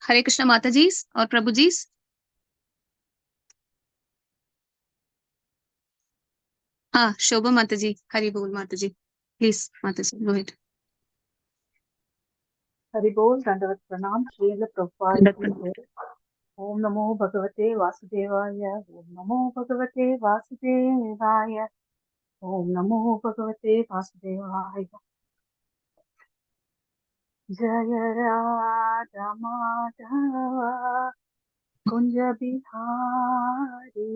हरे कृष्णा माता जी और प्रभु जी। हाँ, शोभा माता जी, हरि बोल माता जी, प्लीज माता जी गो अहेड। हरि बोल, दंडवत प्रणाम। श्रील प्रभुपाद की जय। ओम नमो भगवते वासुदेवाय। ओम नमो भगवते वासुदेवाय। ओम नमो भगवते वासुदेवाय। जय राधा माधव कुंज बिहारी,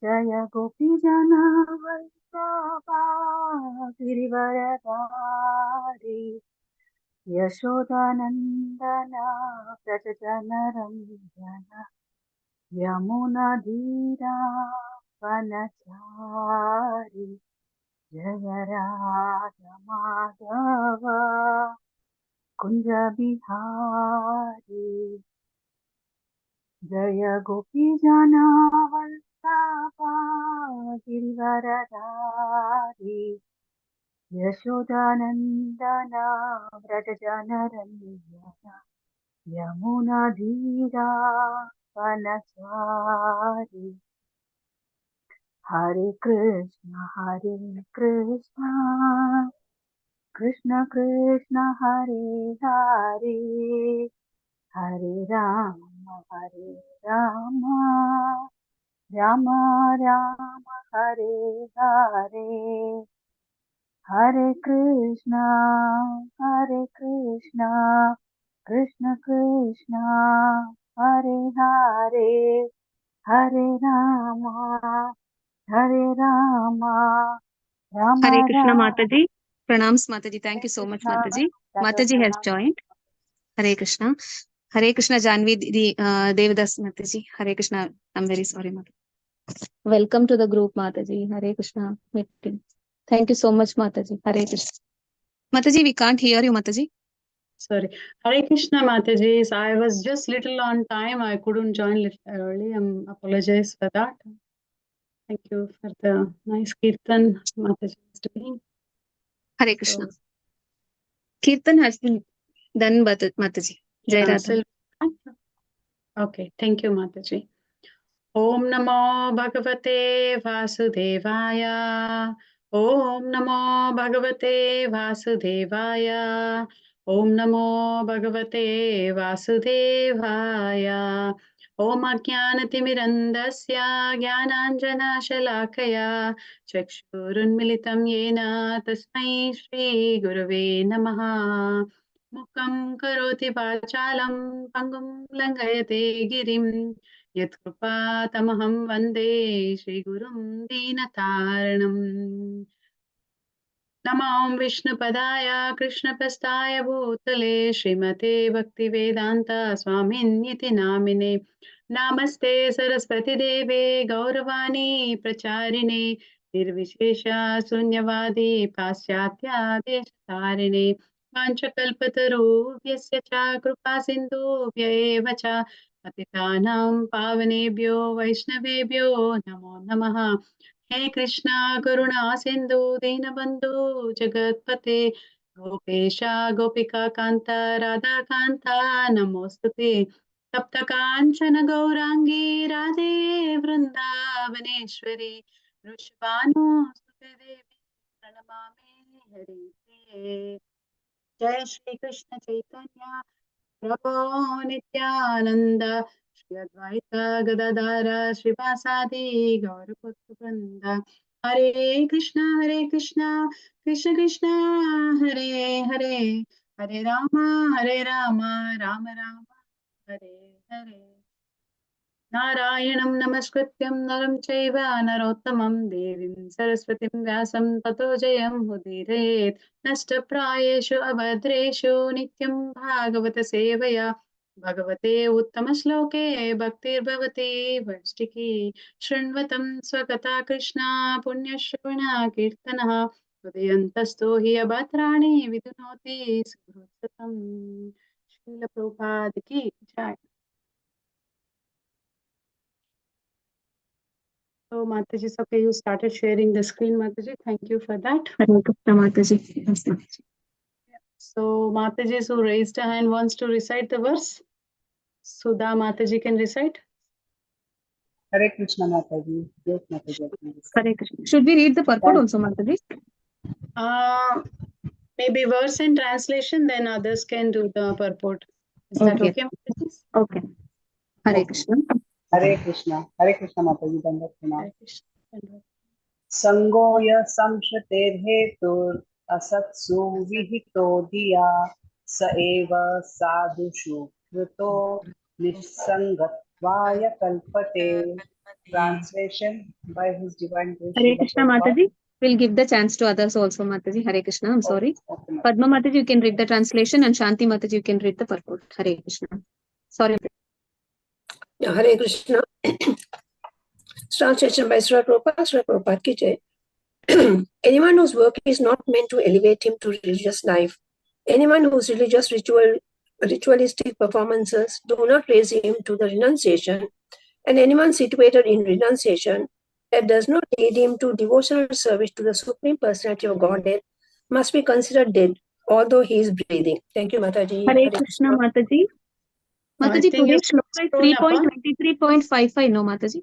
जय गोपी जना वल्लभा गिरिवरधारी, यशोदानंदन व्रज जनरंजन, यमुनाधीरा वनचारी, जय राधा माधव कुंज बिहारी, जय गोपी जना वल्लभा गिरिवरधारी, यशोदानंदन व्रज जनरंजन, यमुनाधीरा वनचारी, हरे कृष्ण कृष्ण कृष्ण हरे हरे, हरे राम राम राम हरे हरे, हरे कृष्ण कृष्ण कृष्ण हरे हरे, हरे राम राम हरे कृष्णा राम माता ji, pranams Mata ji, thank Hare you so much Krishna. Mata ji. Mata ji has pranam. Joined. Hare Krishna. Hare Krishna Janhvi didi, Devdas Mata ji, Hare Krishna. I am very sorry Mata. Welcome to the group Mata ji, Hare Krishna meeting. Thank you so much Mata ji, Hare Krishna. Mata ji, we can't hear you Mata ji. Sorry. Hare Krishna Mataji. I was just little on time. I couldn't join little early. I apologize for that. Thank you for the nice Kirtan Mataji is doing. हरे कृष्णा। कीर्तन has been done माता जी। जय Radha. Okay, thank you Mataji. Om Namo Bhagavate Vasudevaya. Om Namo Bhagavate Vasudevaya. Om Namo Bhagavate Vasudevaya. Om Ajnanatimirandasya Jnananjanashalakaya Chakshurunmilitam Yena Tasmai Shri Gurave Namaha. Mukam Karoti Vachalam Pangum Langayate Girim यत्कृपातमहं वन्दे श्रीगुरुं दीनतारणम्। नमो विष्णुपदाय कृष्णप्रस्थाय भूतले श्रीमते भक्तिवेदान्त स्वामिन्निति नामिने। नमस्ते सरस्वतीदेवे गौरवाणी प्रचारिणे निर्विशेष शून्यवादी पाश्चात्यादेशतारिणे वाञ्छकल्पतरुभ्यश्च च कृपा सिन्धुभ्य एव च पतितानां पावनेभ्यो वैष्णवेभ्यो नमो नमः। हे कृष्णा करुणा सिंधु दीनबंधु जगतपते गोपेश गोपिका कांता राधा कांता नमोस्तुते तप्त कांचन गौरांगी राधे वृंदावनेश्वरी वृषभानुसुते देवी प्रणमामि हरिप्रिये। जय श्री कृष्ण चैतन्य प्रभो नित्यानंद श्री अद्वैत गदाधर श्रीवासादि गौरभक्तवृंद। हरे कृष्णा कृष्ण कृष्ण हरे हरे, हरे राम राम राम हरे हरे। नारायणं नमस्कृत्यं नरं चैव नरोत्तमं देवीं सरस्वतीं व्यासं ततो जयमुदीरयेत्। नष्टप्रायेषु अभद्रेषु नित्यं भागवत सेवया भगवते उत्तमश्लोके भक्तिर्भवति वैष्टिकी। शृण्वतं स्वकथा कृष्णा पुण्यश्रवणा कीर्तनः हृदयन्तस्थो हि अभद्राणि विदुनोति सुहृत्सतम्। श्रील प्रभुपाद की जय। So Mataji, okay, you started sharing the screen, Mataji. Thank you for that. हरे कृष्णा माता जी। So Mataji who raised a hand wants to recite the verse. Sudha Mataji can recite. Hare Krishna Mataji. Yes, Mataji. Hare Krishna. Should we read the purport also, Mataji? Maybe verse and translation, then others can do the purport. Is that Okay. okay, Mataji? Okay. Hare Okay. Krishna. Hare Krishna. Hare Krishna Mataji. Dandat pranam. Hare Krishna. Sangoya samshrater hetur asatsu vihito diya sa eva sadhushu krito nissangatvaya kalpate. Translation by His Divine Grace. Hare Srila Krishna, Prabhupada. Mataji. We'll give the chance to others also, Mataji. Hare Krishna. I'm sorry. Okay, Mataji. Padma Mataji, you can read the translation, and Shanti Mataji, you can read the purport. Hare Krishna. Sorry. Yeah, Hare Krishna. Translation by Srila Prabhupada. Srila Prabhupada ki jai. Anyone whose work is not meant to elevate him to religious life, anyone whose ritualistic performances do not raise him to the renunciation, and anyone situated in renunciation that does not lead him to devotional service to the Supreme Personality of Godhead must be considered dead, although he is breathing. Thank you, Mataji. Hare Krishna, Mataji. Mataji, think you today's shloka is scroll up, huh? 3.23.55, no, Mataji?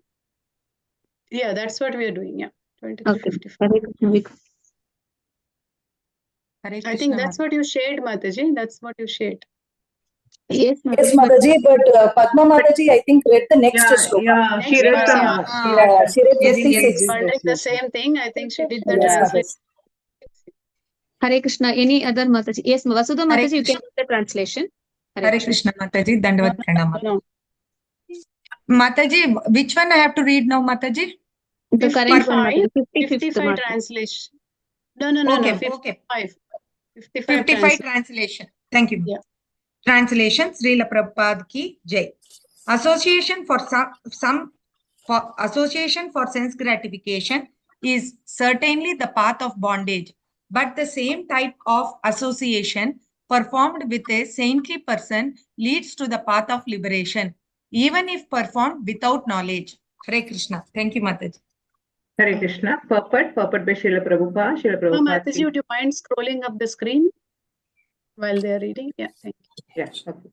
Yeah, that's what we are doing. Yeah, Okay. 23:55. Hare Krishna. I think that's what you shared, Mataji. That's what you shared. Yes, Yes, Mataji. Mataji, but Padma Mataji, I think, read the next shloka. Yeah, Next verse, yeah. She read the She's 6. following the same thing. I think she did the Yes, translation. Hare Krishna. Any other Mataji? Yes, Vasudha Hare Mataji, you can Krishna. read the translation. Hare Krishna Mataji, Dandavat Pranam. No. Mataji, which one I have to read now, Mataji? The current one, Mataji. 55th 55 Mataji. translation. No. Okay, 55. 55 translation. Thank you. Yeah. Translation, Srila Prabhupada ki jai. Association for association for sense gratification is certainly the path of bondage, but the same type of association performed with a saintly person leads to the path of liberation, even if performed without knowledge. Hare Krishna. Thank you, Mataji. Hare Krishna. Purport by Srila Prabhupada. Srila No, Prabhupada. Mataji, would you mind scrolling up the screen while they are reading? Yeah, thank you. Yes. Okay.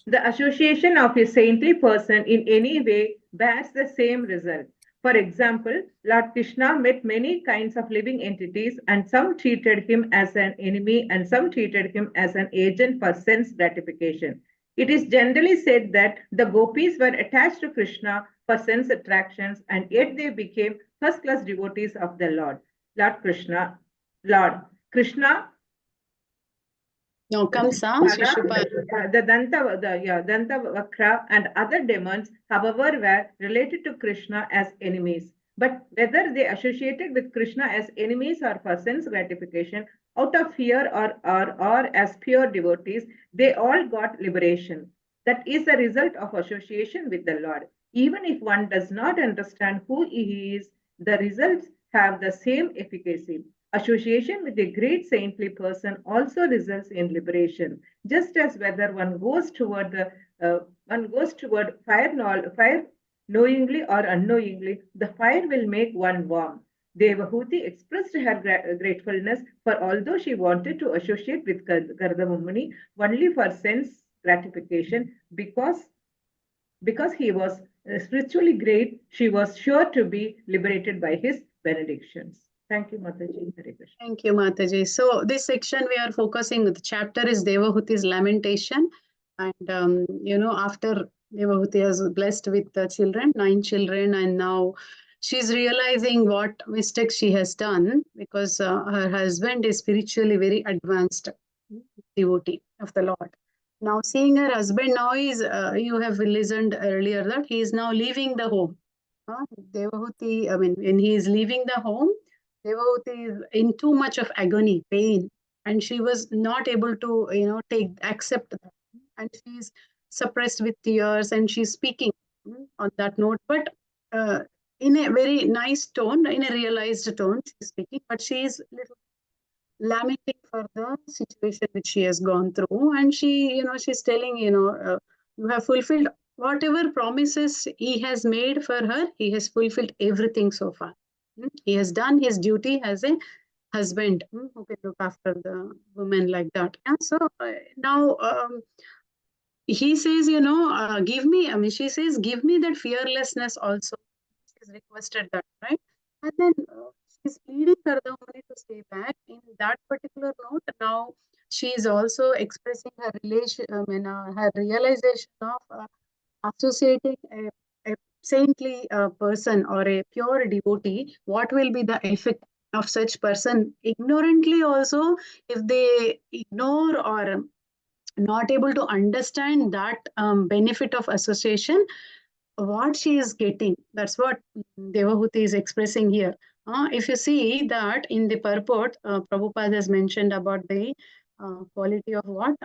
The association of a saintly person in any way bears the same result. For example, Lord Krishna met many kinds of living entities, and some treated him as an enemy and some treated him as an agent for sense gratification. It is generally said that the gopis were attached to Krishna for sense attractions, and yet they became first-class devotees of the Lord. Lord Krishna. No, Kamsa, Shishupal. The Danta Vakra and other demons, however, were related to Krishna as enemies. But whether they associated with Krishna as enemies or for sense gratification, out of fear or as pure devotees, they all got liberation. That is the result of association with the Lord. Even if one does not understand who he is, the results have the same efficacy. Association with a great saintly person also results in liberation, just as whether one goes toward fire knowingly or unknowingly, the fire will make one warm. Devahuti expressed her gratefulness for although she wanted to associate with Gardama Muni only for sense gratification, because he was spiritually great, she was sure to be liberated by his benedictions. Thank you, Mataji. Hare Krishna. Thank you, Mataji. So this section we are focusing, the chapter is Devahuti's lamentation. And, after Devahuti was blessed with the children, 9 children, and now she's realizing what mistakes she has done because her husband is spiritually very advanced devotee of the Lord. Now seeing her husband, now you have listened earlier that he is now leaving the home. Devahuti, when he is leaving the home, Devahuti is in too much of agony, pain, and she was not able to, accept that. And she is suppressed with tears, and she's speaking on that note, but in a very nice tone, in a realized tone, she's speaking, but she is little lamenting for the situation which she has gone through, and she's telling, you have fulfilled whatever promises he has made for her. He has fulfilled everything so far. He has done his duty as a husband who can look after the woman like that. And so now he says, give me, she says, give me that fearlessness also. She's requested that, right? And then she's pleading Kardamani to stay back. In that particular note, now she is also expressing her her realization of associating a saintly person or a pure devotee. What will be the effect of such person? Ignorantly also, if they ignore or not able to understand that benefit of association, what she is getting. That's what Devahuti is expressing here. If you see that in the purport, Prabhupada has mentioned about the quality of what?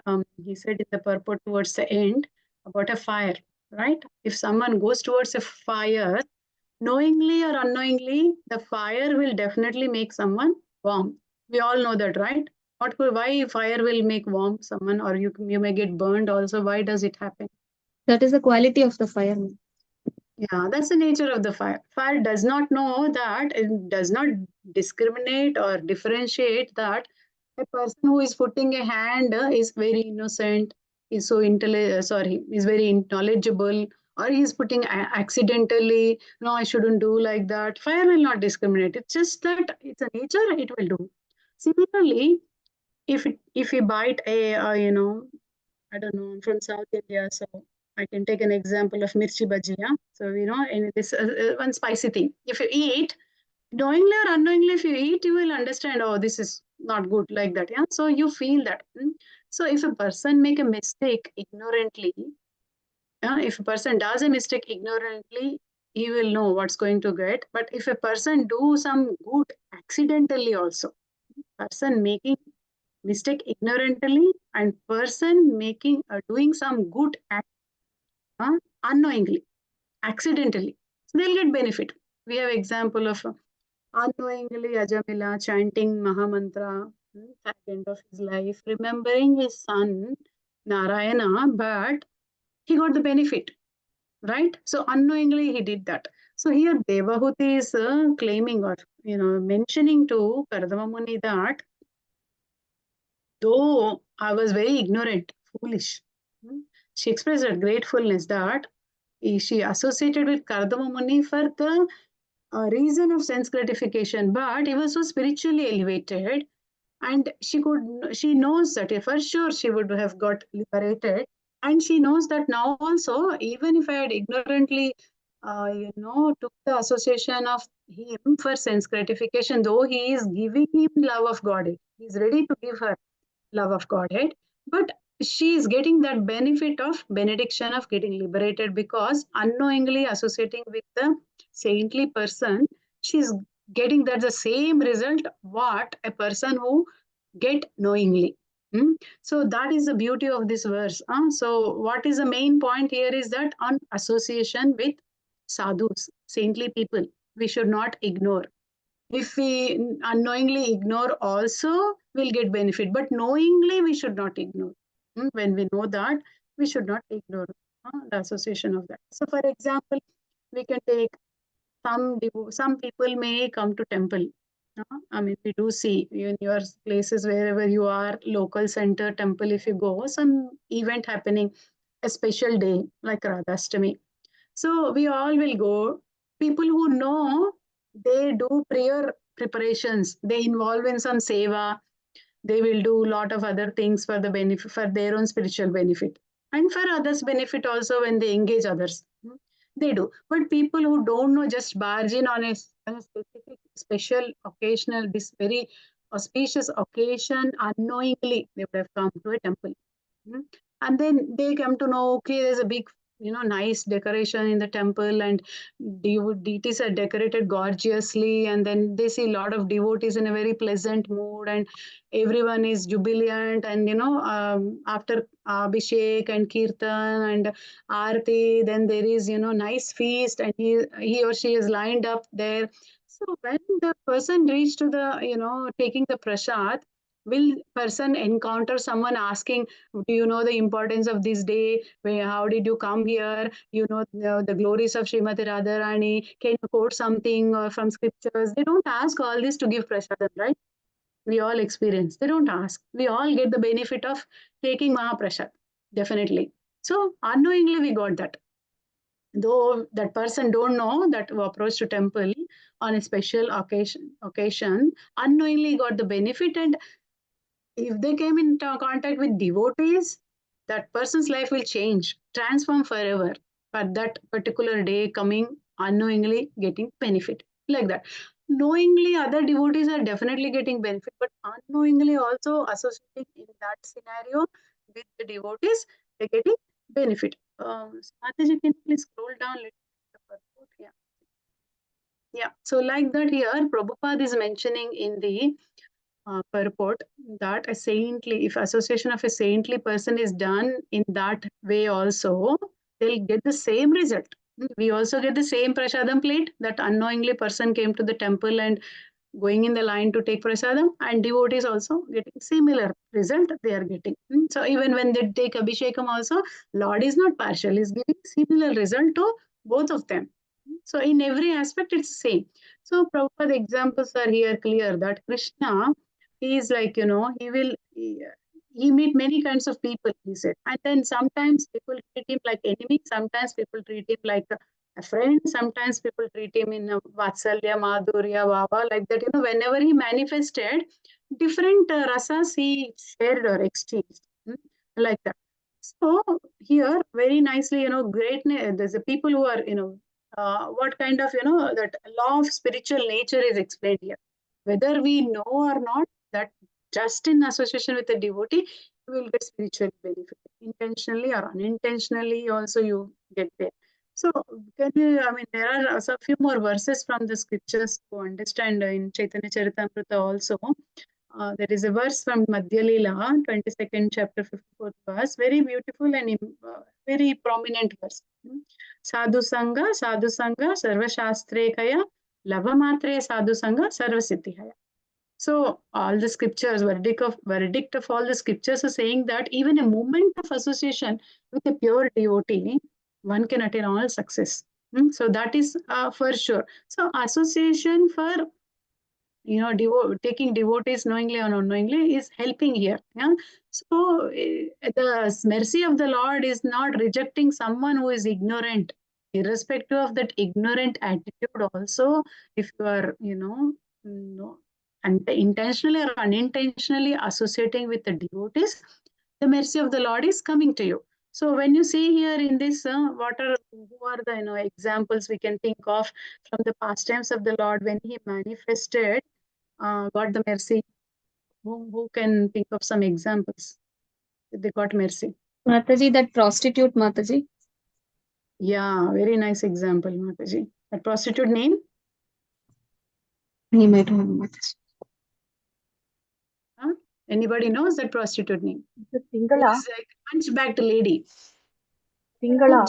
He said in the purport towards the end about a fire, right? If someone goes towards a fire, knowingly or unknowingly, the fire will definitely make someone warm. We all know that, right? Why fire will make warm someone, or you may get burned also? Why does it happen? That is the quality of the fire. Yeah, that's the nature of the fire. Fire does not know that, it does not discriminate or differentiate that a person who is putting a hand is very innocent, is so is very knowledgeable, or he's putting accidentally. No, I shouldn't do like that. Fire will not discriminate. It's just that it's a nature. It will do. Similarly, if you bite a I don't know, I'm from South India, so I can take an example of mirchi bhaji. Yeah? So, in this one spicy thing. If you eat, knowingly or unknowingly, if you eat, you will understand, oh, this is not good like that. Yeah. So you feel that. So if a person make a mistake ignorantly, if a person does a mistake ignorantly, he will know what's going to get. But if a person do some good accidentally also, person making mistake ignorantly and person making doing some good act unknowingly, accidentally, so they'll get benefit. We have example of unknowingly Ajamila chanting Mahamantra at the end of his life, remembering his son Narayana, but he got the benefit, right? So unknowingly he did that. So here Devahuti is claiming or mentioning to Kardama Muni that though I was very ignorant, foolish, she expressed her gratefulness that she associated with Kardama Muni for the reason of sense gratification, but he was so spiritually elevated, and she knows that for sure she would have got liberated, and she knows that now also, even if I had ignorantly, took the association of him for sense gratification, though he is giving him love of God, he is ready to give her love of Godhead, but she is getting that benefit of benediction of getting liberated because unknowingly associating with the saintly person, she's getting that the same result what a person who get knowingly. So that is the beauty of this verse. So what is the main point here is that on association with sadhus, saintly people, we should not ignore. If we unknowingly ignore also, we'll get benefit. But knowingly, we should not ignore. When we know that, we should not ignore the association of that. So for example, we can take some people may come to temple. I mean, we do see in your places wherever you are, local center, temple, if you go, some event happening, a special day like Radhastami. So we all will go. People who know, they do prayer preparations. They involve in some seva. They will do a lot of other things for the benefit, for their own spiritual benefit, and for others' benefit also when they engage others. They do. But people who don't know, just barge in on a specific, special, occasional, this very auspicious occasion, unknowingly they would have come to a temple. And then they come to know, okay, there's a big, nice decoration in the temple, and deities are decorated gorgeously, and then they see a lot of devotees in a very pleasant mood, and everyone is jubilant, and after Abhishek and Kirtan and Aarti, then there is nice feast, and he or she is lined up there. So when the person reaches to the taking the prasad, will person encounter someone asking, do you know the importance of this day? How did you come here? The glories of Srimati Radharani. Can you quote something from scriptures? They don't ask all this to give prasadam, right? We all experience. They don't ask. We all get the benefit of taking Mahaprasad, definitely. So unknowingly we got that. Though that person don't know that who approached to temple on a special occasion, unknowingly got the benefit. And if they came in contact with devotees, that person's life will change, transform forever. For that particular day coming, unknowingly getting benefit like that. Knowingly, other devotees are definitely getting benefit, but unknowingly also associating in that scenario with the devotees, they're getting benefit. Mataji, can you please scroll down a little bit? Yeah. Yeah. So like that here, Prabhupada is mentioning in the purport that a saintly, if association of a saintly person is done in that way also, they'll get the same result. We also get the same prasadam plate. That unknowingly person came to the temple and going in the line to take prasadam, and devotees also getting similar result they are getting. So even when they take abhishekam also, Lord is not partial, is giving similar result to both of them. So in every aspect it's same. So Prabhupada examples are here clear that Krishna, he is like, he meet many kinds of people, he said. And then sometimes people treat him like enemy, sometimes people treat him like a friend, sometimes people treat him in Vatsalya, Madhurya, Vava, like that. Whenever he manifested, different rasas he shared or exchanged, like that. So here, very nicely, great, there's a people who are, what kind of, that law of spiritual nature is explained here. Whether we know or not, that just in association with a devotee, you will get spiritual benefit. Intentionally or unintentionally, also you get there. So, there are a few more verses from the scriptures to understand in Chaitanya Charitamrita also. There is a verse from Madhya Leela, 22nd chapter, 54th verse, very beautiful and very prominent verse. Sadhu Sangha, Sarva Shastrekaya, Lava Matre Sadhu Sangha, Sarva Siddhihaya. So all the scriptures, verdict of all the scriptures are saying that even a moment of association with a pure devotee, one can attain all success. So that is for sure. So association for taking devotees knowingly or unknowingly is helping here. Yeah? So the mercy of the Lord is not rejecting someone who is ignorant, irrespective of that ignorant attitude. Also, if you are, and intentionally or unintentionally associating with the devotees, the mercy of the Lord is coming to you. So when you see here in this, who are the examples we can think of from the pastimes of the Lord when He manifested, got the mercy? Who can think of some examples? They got mercy. Mataji, that prostitute, Mataji. Yeah, very nice example, Mataji. That prostitute name? He might have Mataji. Anybody knows that prostitute name? Singala. It's like hunchbacked lady. Singala.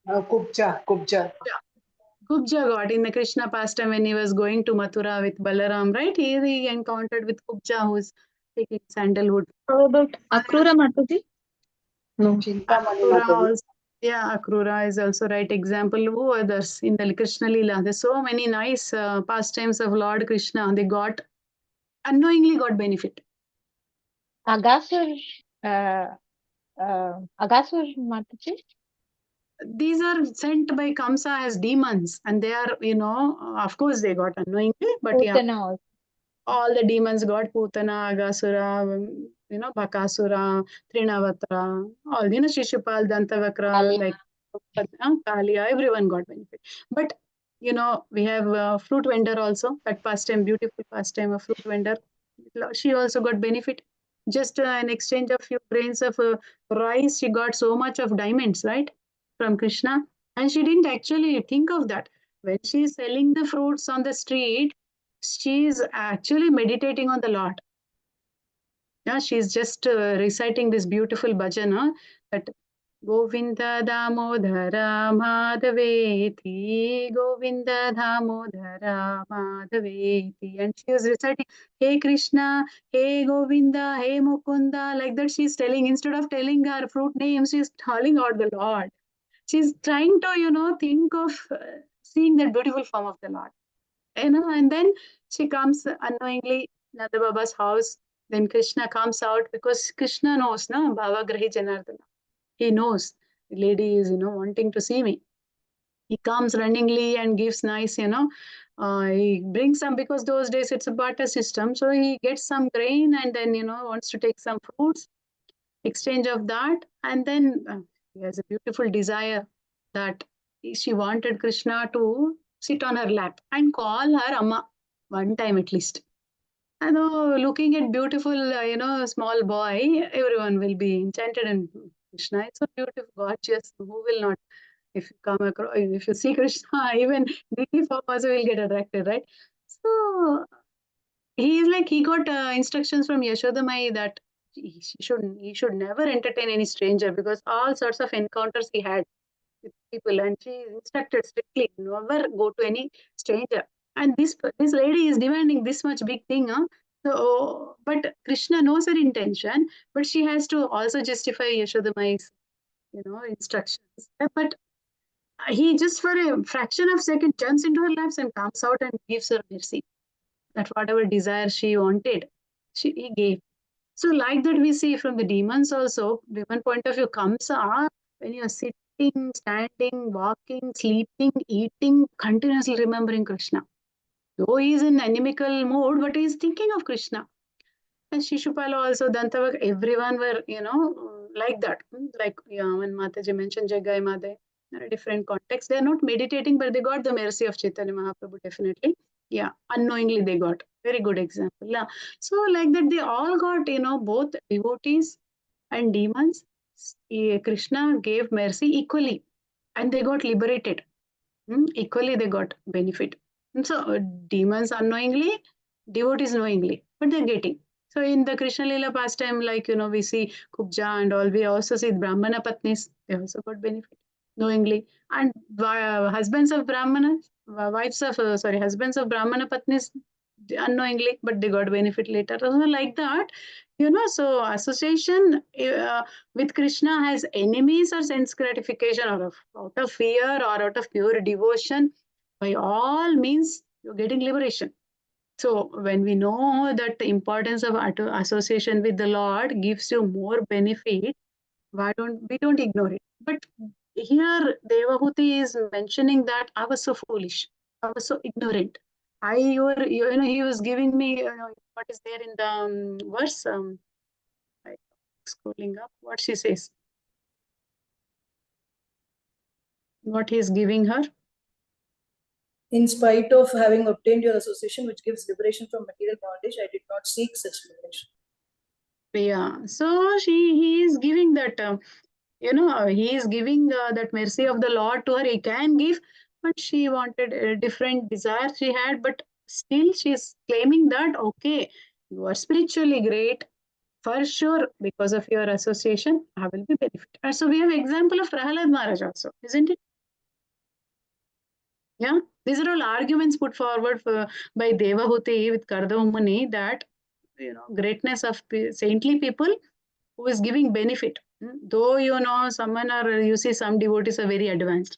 Kubja. Kubja got in the Krishna pastime when he was going to Mathura with Balaram, right? He encountered with Kubja who's taking sandalwood. How about Akrura, Mataji? No. Akrura also, yeah, Akrura is also right example. Who others in the Krishna Leela? There's so many nice pastimes of Lord Krishna. They got unknowingly got benefit. Agasur, Mataji? These are sent by Kamsa as demons, and they are, of course, they got unknowingly, but Putana all the demons got Putana, Agasura, Bhakasura, Trinavatra, all, Shishupal, Dantavakra, like Kalia, everyone got benefit. But, we have a fruit vendor also, that pastime, beautiful pastime, a fruit vendor. She also got benefit. Just in exchange of few grains of rice, she got so much of diamonds, right? From Krishna. And she didn't actually think of that. When she's selling the fruits on the street, she's actually meditating on the Lord. Yeah, she's just reciting this beautiful bhajana that Govinda Damodara Madhaveti, Govinda Damodara Madhaveti. And she was reciting, Hey Krishna, Hey Govinda, Hey Mukunda. Like that she's telling, instead of telling her fruit name, she's calling out the Lord. She's trying to, think of seeing that beautiful form of the Lord. And then she comes unknowingly Nanda Baba's house. Then Krishna comes out because Krishna knows, Bhava Grahi Janardana. He knows The lady is, wanting to see me. He comes runningly and gives nice, he brings some, because those days it's a barter system. So he gets some grain and then, wants to take some fruits, exchange of that. And then he has a beautiful desire that she wanted Krishna to sit on her lap and call her Amma one time at least. And looking at beautiful, small boy, everyone will be enchanted in Krishna. It's so beautiful, gorgeous. Who will not? If you come across, if you see Krishna, even deity form also will get attracted, right? So he got instructions from Yashodamai that he should never entertain any stranger, because all sorts of encounters he had with people, and she instructed strictly never go to any stranger. And this lady is demanding this much big thing, huh? So, but Krishna knows her intention, but she has to also justify Yashodamai's, instructions. But he just for a fraction of a second jumps into her laps and comes out and gives her mercy. That whatever desire she wanted, he gave. So like that we see from the demons also, demon point of view comes when you are sitting, standing, walking, sleeping, eating, continuously remembering Krishna. Though he is in animical mood, but he is thinking of Krishna. And Shishupala also, Dantavak, everyone were, like that. Like when Mataji mentioned Jagai Made, in a different context, they are not meditating, but they got the mercy of Chaitanya Mahaprabhu, definitely. Yeah, unknowingly they got. Very good example. Yeah. So like that, they all got, both devotees and demons. Krishna gave mercy equally, and they got liberated. Equally, they got benefit. And so demons unknowingly, devotees knowingly, but they're getting. So in the Krishna Lila pastime, like, we see Kubja and all, we also see Brahmana Patnis, they also got benefit knowingly. And husbands of Brahmanas, husbands of Brahmana Patnis unknowingly, but they got benefit later. So like that, so association with Krishna has enemies or sense gratification, or out of fear or out of pure devotion, by all means, you're getting liberation. So when we know that the importance of association with the Lord gives you more benefit, we don't ignore it. But here Devahuti is mentioning that I was so foolish, I was so ignorant. He was giving me what is there in the verse. Scrolling up, what she says, what he is giving her. In spite of having obtained your association, which gives liberation from material bondage, I did not seek such liberation. Yeah, so he is giving that, he is giving that mercy of the Lord to her. He can give, but she wanted a different desire she had. But still, she is claiming that, okay, you are spiritually great. For sure, because of your association, I will be benefited. So we have example of Prahalad Maharaj also, isn't it? Yeah, these are all arguments put forward by Devahuti with Kardama Muni, that greatness of saintly people who is giving benefit. Though someone, or you see some devotees are very advanced.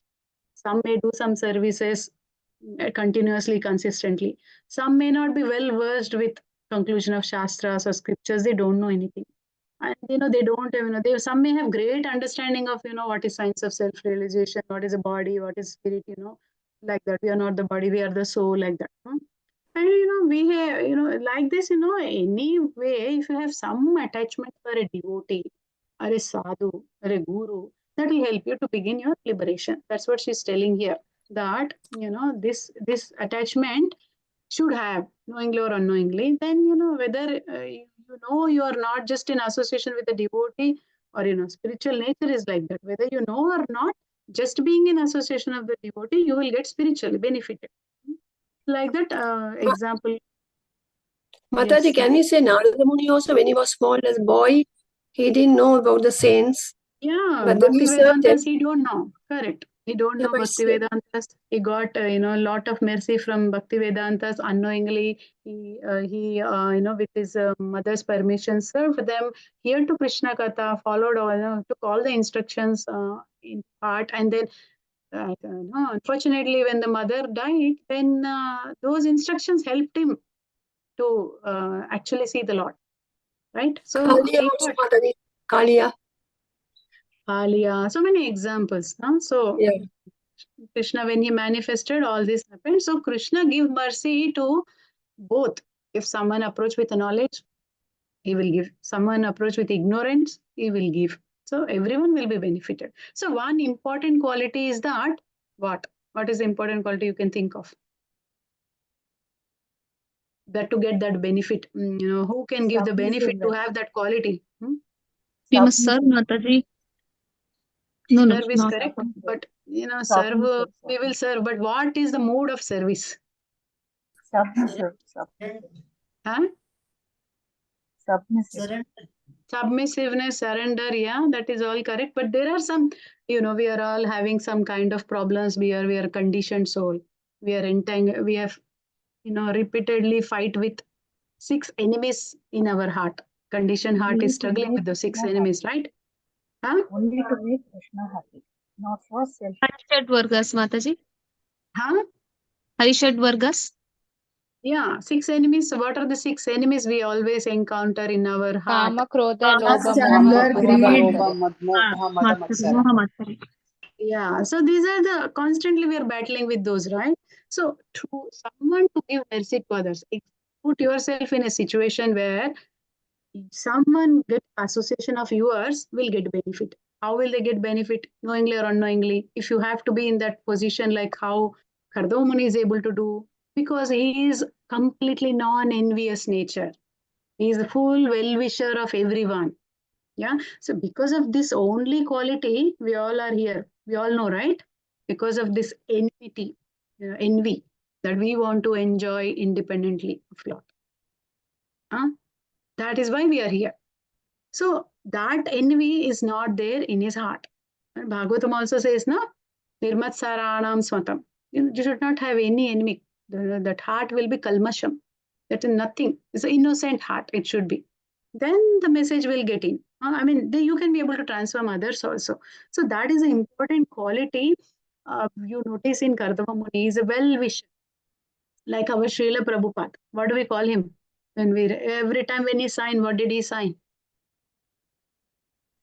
Some may do some services continuously, consistently. Some may not be well versed with conclusion of shastras or scriptures. They don't know anything. And they don't have, some may have great understanding of what is science of self-realization, what is a body, what is spirit, like that. We are not the body, we are the soul, like that. And we have, like this, anyway, if you have some attachment for a devotee or a sadhu or a guru, that will help you to begin your liberation. That's what she's telling here. That this attachment should have, knowingly or unknowingly, then whether you are not just in association with a devotee, or spiritual nature is like that. Whether you know or not, just being in association of the devotee, you will get spiritually benefited. Like that example. Mataji, Yes. can we say Narada Muni also, when he was small as boy, he didn't know about the saints? Yeah, But Bhakti he served them. Vedantas, he don't know. Correct. He don't Yeah, know but Bhakti Vedantas. He got, a lot of mercy from Bhakti Vedantas unknowingly. He with his mother's permission, served them, here to Krishna Katha, followed all, took all the instructions in part. And then, unfortunately, when the mother died, then those instructions helped him to actually see the Lord. Right? So Kalia he also, got. Mataji. Kalia. Alia, so many examples. Huh? So Yeah. Krishna, when he manifested, all this happened. So Krishna give mercy to both. If someone approach with knowledge, he will give. Someone approach with ignorance, he will give. So everyone will be benefited. So one important quality is that what? What is the important quality you can think of? That to get that benefit, who can give the benefit to have that quality? We must serve Mataji. No, Serve is not correct, submissive. but serve, Submissive, we will serve. But what is the mode of service? submissive. Huh? Submissive. Submissiveness, surrender, yeah, that is all correct. But there are some, we are all having some kind of problems. We are conditioned soul. We are entangled. We have, repeatedly fight with 6 enemies in our heart. Conditioned heart Only is to struggling make with the 6 Krishna enemies, happy. right? Huh? Only to make Krishna happy, not for self. Harishad Vargas, Mataji. Huh? Harishad Vargas. Yeah, 6 enemies. So what are the 6 enemies we always encounter in our heart? Kama, Krodha, Lust, Lobha, anger, Moha, greed, Matsarya. lobha, madmoha, mada, matsara. Moha Matsari. Yeah, so these are the constantly we are battling with those, right? So to someone to give mercy to others, put yourself in a situation where someone get association of yours will get benefit. How will they get benefit? Knowingly or unknowingly. If you have to be in that position like how Kardamuni is able to do, because he is completely non-envious nature. He is the full well-wisher of everyone. Yeah. So because of this only quality, we all are here. We all know, right? Because of this envy, envy that we want to enjoy independently of Lord. That is why we are here. So that envy is not there in his heart. And Bhagavatam also says, no, nirmat saranam smatam. You should not have any enemy. That heart will be kalmasham. That is nothing. It's an innocent heart. It should be. Then the message will get in. I mean, then you can be able to transform others also. So that is an important quality. You notice in Kardama Muni, he is a well-wisher. Like our Srila Prabhupada. What do we call him? Every time when he signed, what did he sign?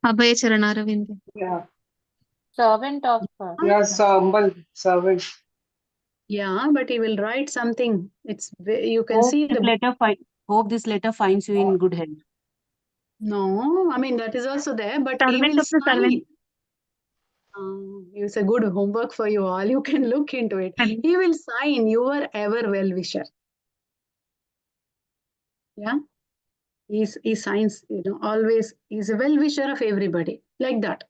Abhay Charanaravinda. Yeah, Servant of God. yes, humble servant. Yeah, but he will write something. You can Hope see this letter hope this letter finds you in good health. No, I mean that is also there, but he Servant will of the servant. sign. It's a good homework for you all. You can look into it. And He will sign your ever well-wisher. Yeah, he signs. Always he's a well-wisher of everybody, like that.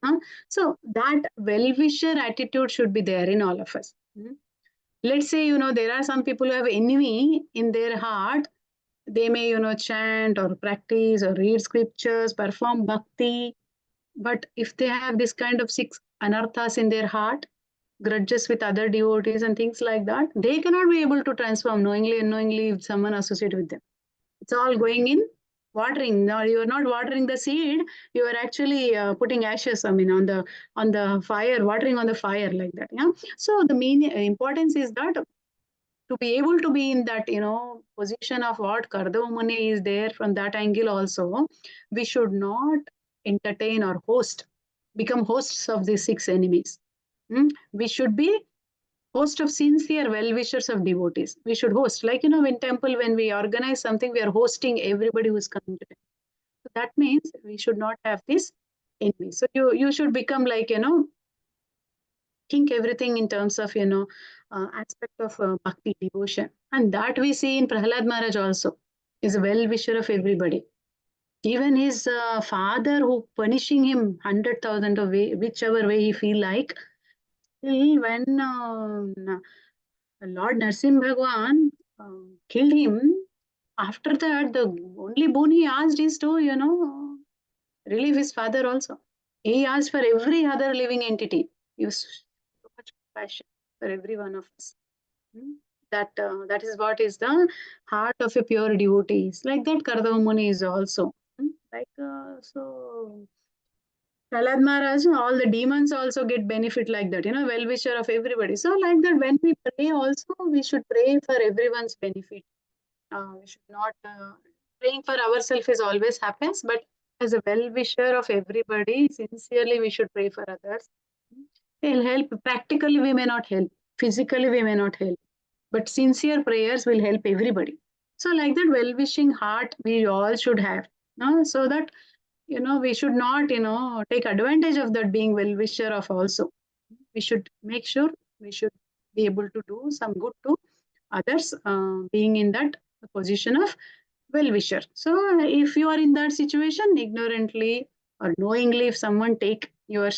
So that well-wisher attitude should be there in all of us. Let's say there are some people who have envy in their heart. They may chant or practice or read scriptures, perform bhakti. But if they have this kind of 6 anarthas in their heart, grudges with other devotees and things like that, they cannot be able to transform knowingly and unknowingly if someone associated with them. It's all going in watering. Now you are not watering the seed; you are actually putting ashes. I mean, on the fire, watering on the fire like that. Yeah. So the main importance is that to be able to be in that position of what Kardava Muni is there from that angle also, we should not entertain or become hosts of these 6 enemies. We should be host of sincere well-wishers of devotees. We should host, like in temple when we organize something, we are hosting everybody who is coming to it. So that means we should not have this envy. So you should become like think everything in terms of aspect of bhakti devotion, and that we see in Prahlad Maharaj also is a well-wisher of everybody. Even his father who punishing him 100,000 of way, whichever way he feel like, when Lord Narsim Bhagwan killed him, after that the only boon he asked is to relieve his father also. He asked for every other living entity. He was so much compassion for every one of us. That is what is the heart of a pure devotee. Like that, Kardava Muni is also. So Prahlad Maharaj, all the demons also get benefit like that, well-wisher of everybody. So like that, when we pray also, we should pray for everyone's benefit. We should not, praying for ourselves is always happens, but as a well-wisher of everybody, sincerely we should pray for others. They'll help. Practically, we may not help. Physically, we may not help. But sincere prayers will help everybody. So like that well-wishing heart, we all should have. So that, we should not, take advantage of that being well-wisher of also. We should make sure we should be able to do some good to others, being in that position of well-wisher. So if you are in that situation, ignorantly or knowingly, if someone take your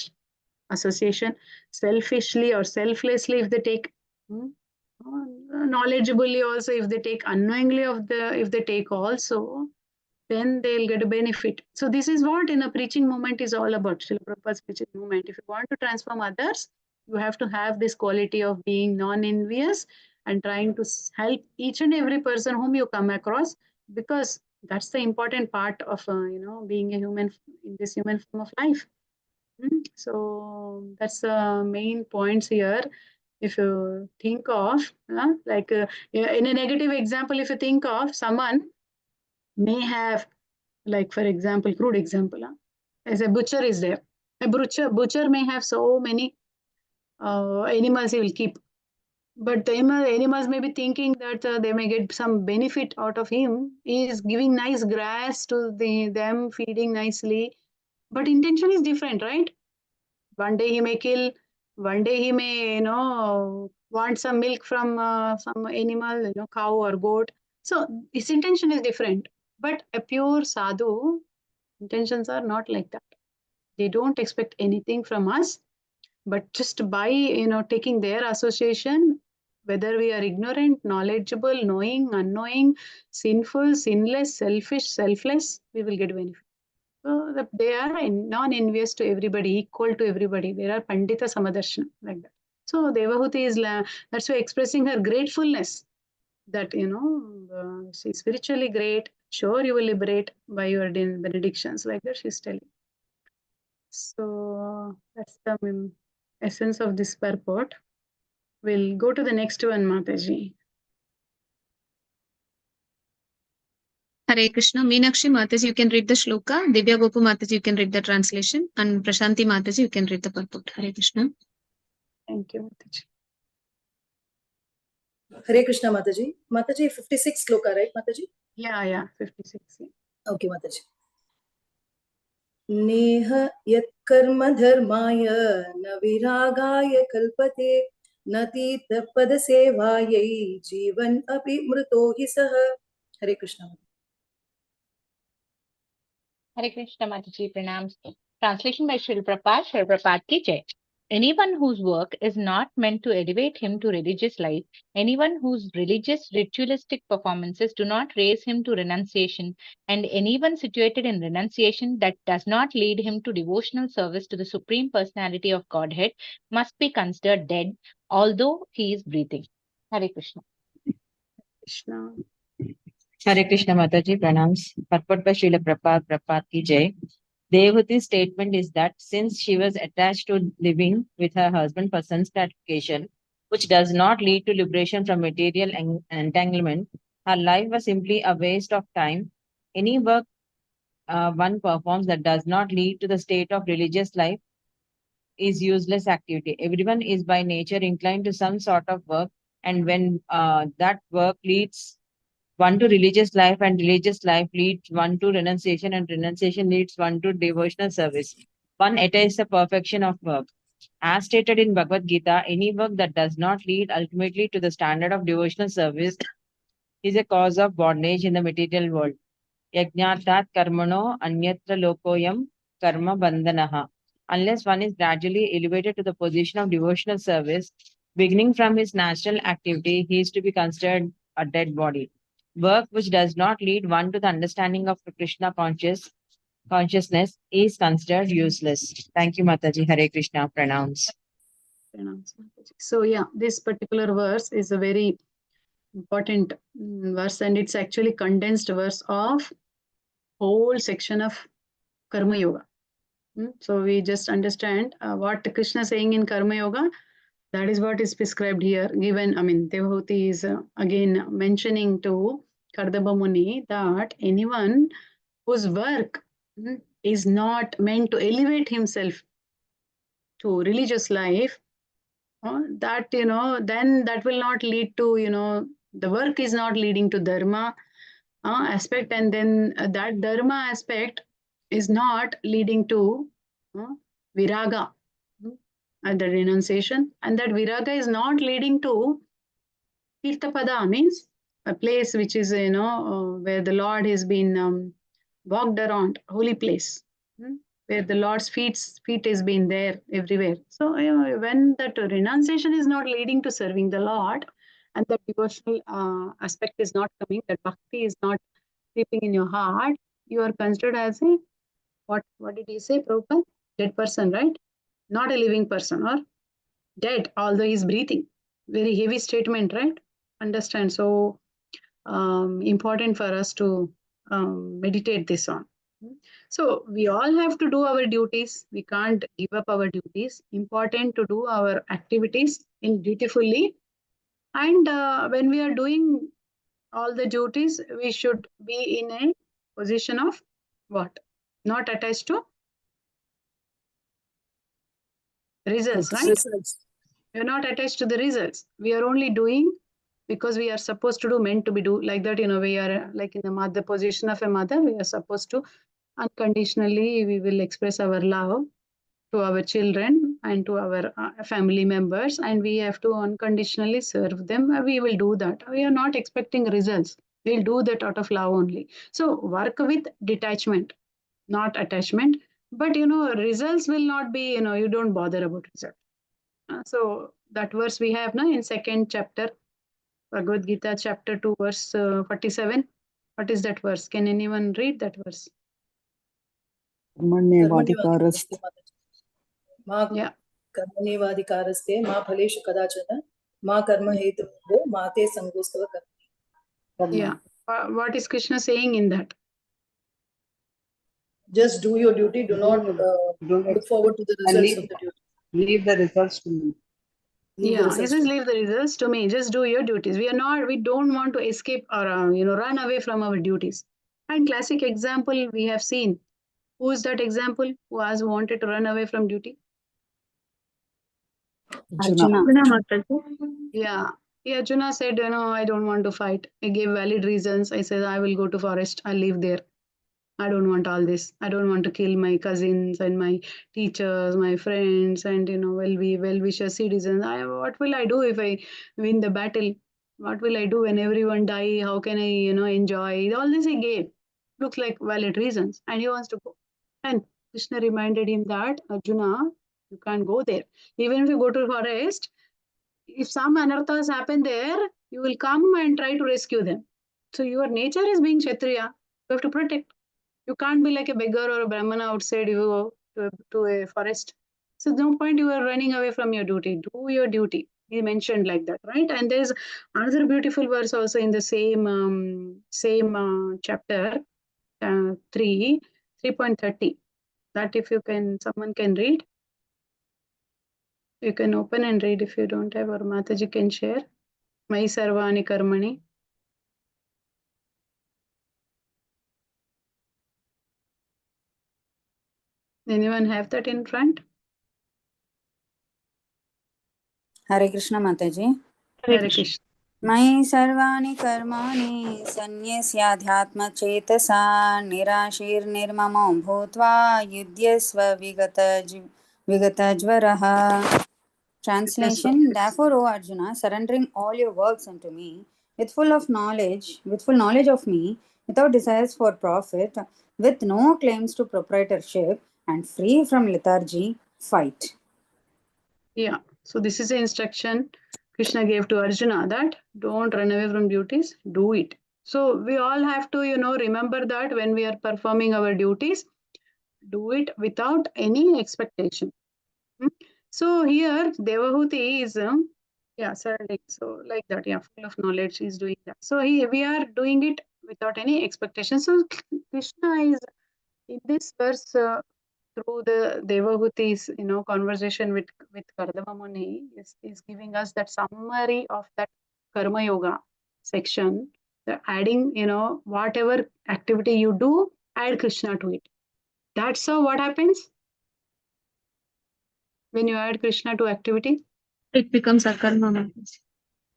association, selfishly or selflessly, if they take, knowledgeably also, if they take, unknowingly if they take also, then they'll get a benefit. So this is what in a preaching movement is all about. Srila Prabhupada's preaching movement. If you want to transform others, you have to have this quality of being non-envious and trying to help each and every person whom you come across, because that's the important part of being a human in this human form of life. So that's the main points here. If you think of like in a negative example, if you think of someone may have, like for example, crude example, as a butcher is there. A butcher may have so many animals he will keep. But the animals may be thinking that they may get some benefit out of him. He is giving nice grass to them, feeding nicely. But intention is different, right? One day he may kill. One day he may, want some milk from some animal, cow or goat. So his intention is different. But a pure sadhu, intentions are not like that. They don't expect anything from us. But just by, taking their association, whether we are ignorant, knowledgeable, knowing, unknowing, sinful, sinless, selfish, selfless, we will get benefit. So they are non-envious to everybody, equal to everybody. They are Pandita Samadarshana, like that. So Devahuti is, that's why expressing her gratefulness that, she's spiritually great. Sure, you will liberate by your benedictions, like that she's telling. So that's the essence of this purport. We'll go to the next one, Mataji. Hare Krishna. Meenakshi Mataji, you can read the shloka. Divya Gopu Mataji, you can read the translation. And Prashanti Mataji, you can read the purport. Hare Krishna. Thank you, Mataji. Hare Krishna, Mataji. Mataji, 56 sloka, right, Mataji? Yeah, 56. Yeah. Okay, Mataji. Neha yat karma dharmaya na viragaya kalpate natita pada sevayai jivan api mruto hi saha. Hare Krishna. Hare Krishna Mataji, pranams. Translation by Srila Prabhupada, Srila Prabhupada ki jai. Anyone whose work is not meant to elevate him to religious life, anyone whose religious ritualistic performances do not raise him to renunciation, and anyone situated in renunciation that does not lead him to devotional service to the Supreme Personality of Godhead must be considered dead, although he is breathing. Hare Krishna. Krishna. Hare Krishna Mataji, pranams. Purport by Srila Prabhupada, Prabhupada ki jai. Devuti's statement is that since she was attached to living with her husband for sense gratification, which does not lead to liberation from material entanglement, her life was simply a waste of time. Any work one performs that does not lead to the state of religious life is useless activity. Everyone is by nature inclined to some sort of work, and when that work leads one to religious life, and religious life leads one to renunciation, and renunciation leads one to devotional service, one attains the perfection of work. As stated in Bhagavad Gita, any work that does not lead ultimately to the standard of devotional service is a cause of bondage in the material world. Yajnatat karmano anyatra lokoyam karma bandhanaha. Unless one is gradually elevated to the position of devotional service, beginning from his natural activity, he is to be considered a dead body. Work which does not lead one to the understanding of the Krishna consciousness is considered useless. Thank you, Mataji. Hare Krishna. Pranams. So yeah, this particular verse is a very important verse, and it's actually condensed verse of whole section of Karma Yoga. So we just understand what Krishna is saying in Karma Yoga. That is what is prescribed here. Given, Devahuti is again mentioning to Kardaba Muni that anyone whose work is not meant to elevate himself to religious life, that, then that will not lead to, the work is not leading to dharma aspect, and then that dharma aspect is not leading to viraga, and the renunciation, and that viraga is not leading to tirthapada, means a place which is, where the Lord has been walked around, holy place, where the Lord's feet has been there everywhere. So when that renunciation is not leading to serving the Lord, and the devotional aspect is not coming, that bhakti is not creeping in your heart, you are considered as a, what did he say, Prabhupada? Dead person, right? Not a living person, or dead, although he's breathing. Very heavy statement, right? Understand? So important for us to meditate this on. So we all have to do our duties. We can't give up our duties. Important to do our activities in dutifully. And when we are doing all the duties, we should be in a position of what? Not attached to results, right? We are not attached to the results. We are only doing because we are supposed to do, meant to be do, like that, we are like in the mother position of a mother. We are supposed to unconditionally, we will express our love to our children and to our family members, and we have to unconditionally serve them. We will do that. We are not expecting results. We'll do that out of love only. So work with detachment, not attachment. But results will not be, you don't bother about result. So that verse we have now in second chapter, Bhagavad Gita, chapter 2, verse 47. What is that verse? Can anyone read that verse? कर्मण्येवाधिकारस्ते मा Yeah. कर्मण्येवाधिकारस्ते मा फलेषु कदाचन मा कर्म हेतुभूतो मा ते संगोऽस्तव कर्मणि. Yeah. What is Krishna saying in that? Just do your duty. Do not look forward to the results of the duty. Leave the results to me. Yeah, he says, leave the results to me. Just do your duties. We don't want to escape or, run away from our duties. And classic example we have seen. Who is that example who has wanted to run away from duty? Arjuna. Yeah. Arjuna said, I don't want to fight. I gave valid reasons. I said, I will go to forest. I'll live there. I don't want all this. I don't want to kill my cousins and my teachers, my friends, and well-wisher citizens. What will I do if I win the battle? What will I do when everyone die? How can I, enjoy? All this he gave. Looks like valid reasons. And he wants to go. And Krishna reminded him that, Arjuna, you can't go there. Even if you go to the forest, if some anarthas happen there, you will come and try to rescue them. So your nature is being Kshatriya. You have to protect. You can't be like a beggar or a brahmana outside, you go to a forest. So no point you are running away from your duty. Do your duty. He mentioned like that, right? And there's another beautiful verse also in the same chapter 3.30. That if you can, someone can read. You can open and read if you don't have, or Mataji can share. Mai sarvani karmani. Anyone have that in front? Hare Krishna Mataji. Hare Krishna. मयि सर्वाणि कर्माणि सन्न्यस्याध्यात्मचेतसा निराशीर्निर्ममो भूत्वा युध्यस्व विगतज्वरः. Translation: Therefore, O Arjuna, surrendering all your works unto me, with full knowledge of me, without desires for profit, with no claims to proprietorship, and free from lethargy, fight. Yeah. So this is the instruction Krishna gave to Arjuna, that don't run away from duties, do it. So we all have to, remember that when we are performing our duties, do it without any expectation. So here Devahuti is, surrendering. So like that, full of knowledge is doing that. So we are doing it without any expectation. So Krishna is in this verse, through the Devahuti's, conversation with Kardama Muni, is giving us that summary of that Karma Yoga section. The adding, whatever activity you do, add Krishna to it. That's how what happens when you add Krishna to activity? It becomes akarma, Mataji.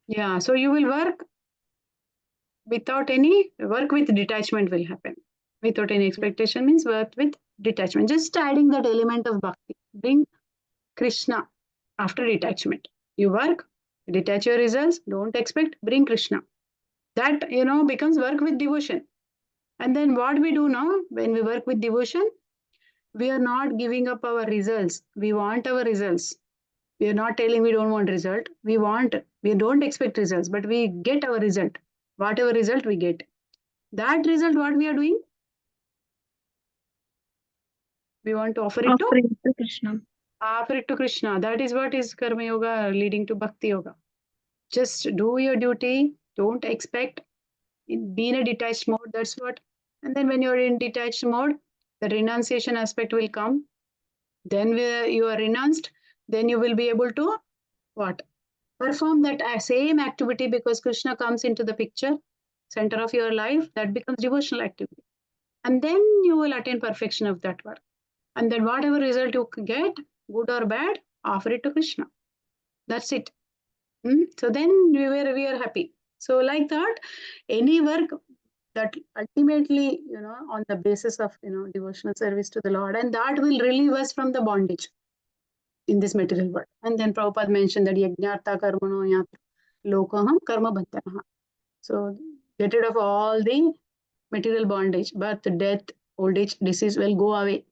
Yeah, so you will work without any, work with detachment will happen. Without any expectation means work with detachment. Just adding that element of bhakti. Bring Krishna after detachment. You work, detach your results, don't expect, bring Krishna. That, becomes work with devotion. And then what we do now, when we work with devotion, we are not giving up our results. We want our results. We are not telling we don't want result. We don't expect results, but we get our result. Whatever result we get. That result, what we are doing? We want to offer it to Krishna. Offer it to Krishna. That is what is Karma Yoga leading to Bhakti Yoga. Just do your duty. Don't expect. Be in a detached mode. That's what. And then when you're in detached mode, the renunciation aspect will come. Then where you are renounced, then you will be able to what? Perform that same activity, because Krishna comes into the picture, center of your life. That becomes devotional activity. And then you will attain perfection of that work. And then whatever result you get, good or bad, offer it to Krishna. That's it. So then we are happy. So like that, any work that ultimately, on the basis of, devotional service to the Lord, and that will relieve us from the bondage in this material world. And then Prabhupada mentioned that yajnartha karmano yatra lokaham karma bandhanaha. So get rid of all the material bondage, birth, death, old age, disease will go away.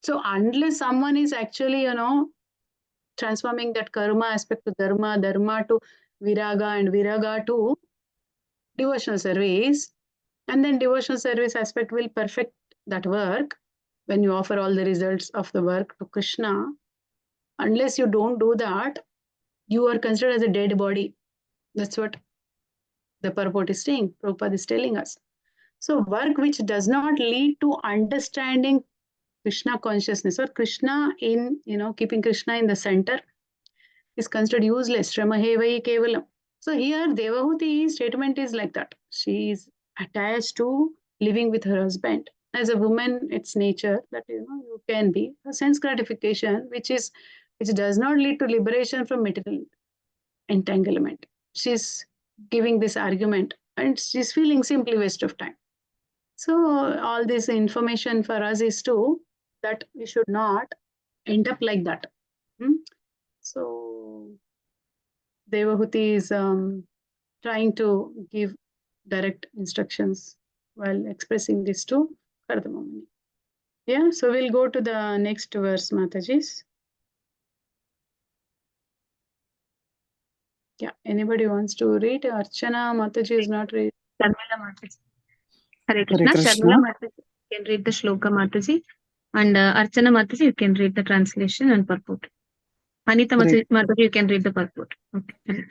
So unless someone is actually, transforming that karma aspect to dharma, dharma to viraga, and viraga to devotional service, and then devotional service aspect will perfect that work when you offer all the results of the work to Krishna. Unless you don't do that, you are considered as a dead body. That's what the purport is saying. Prabhupada is telling us. So work which does not lead to understanding Krishna consciousness or Krishna in, keeping Krishna in the center is considered useless. Shramahevai kevalam. So here Devahuti's statement is like that. She is attached to living with her husband. As a woman, it's nature that you can be a sense gratification, which does not lead to liberation from material entanglement. She's giving this argument and she's feeling simply waste of time. So all this information for us is that we should not end up like that. So Devahuti is trying to give direct instructions while expressing this to Kardamamuni. Yeah, so we'll go to the next verse, Matajis. Yeah, anybody wants to read? Archana Mataji is not reading. Sharmila Mataji. Hare Krishna. Sharmila Mataji, you can read the shloka, Mataji. And Archana Mataji, you can read the translation and purport. Anita Mataji, you can read the purport. Okay.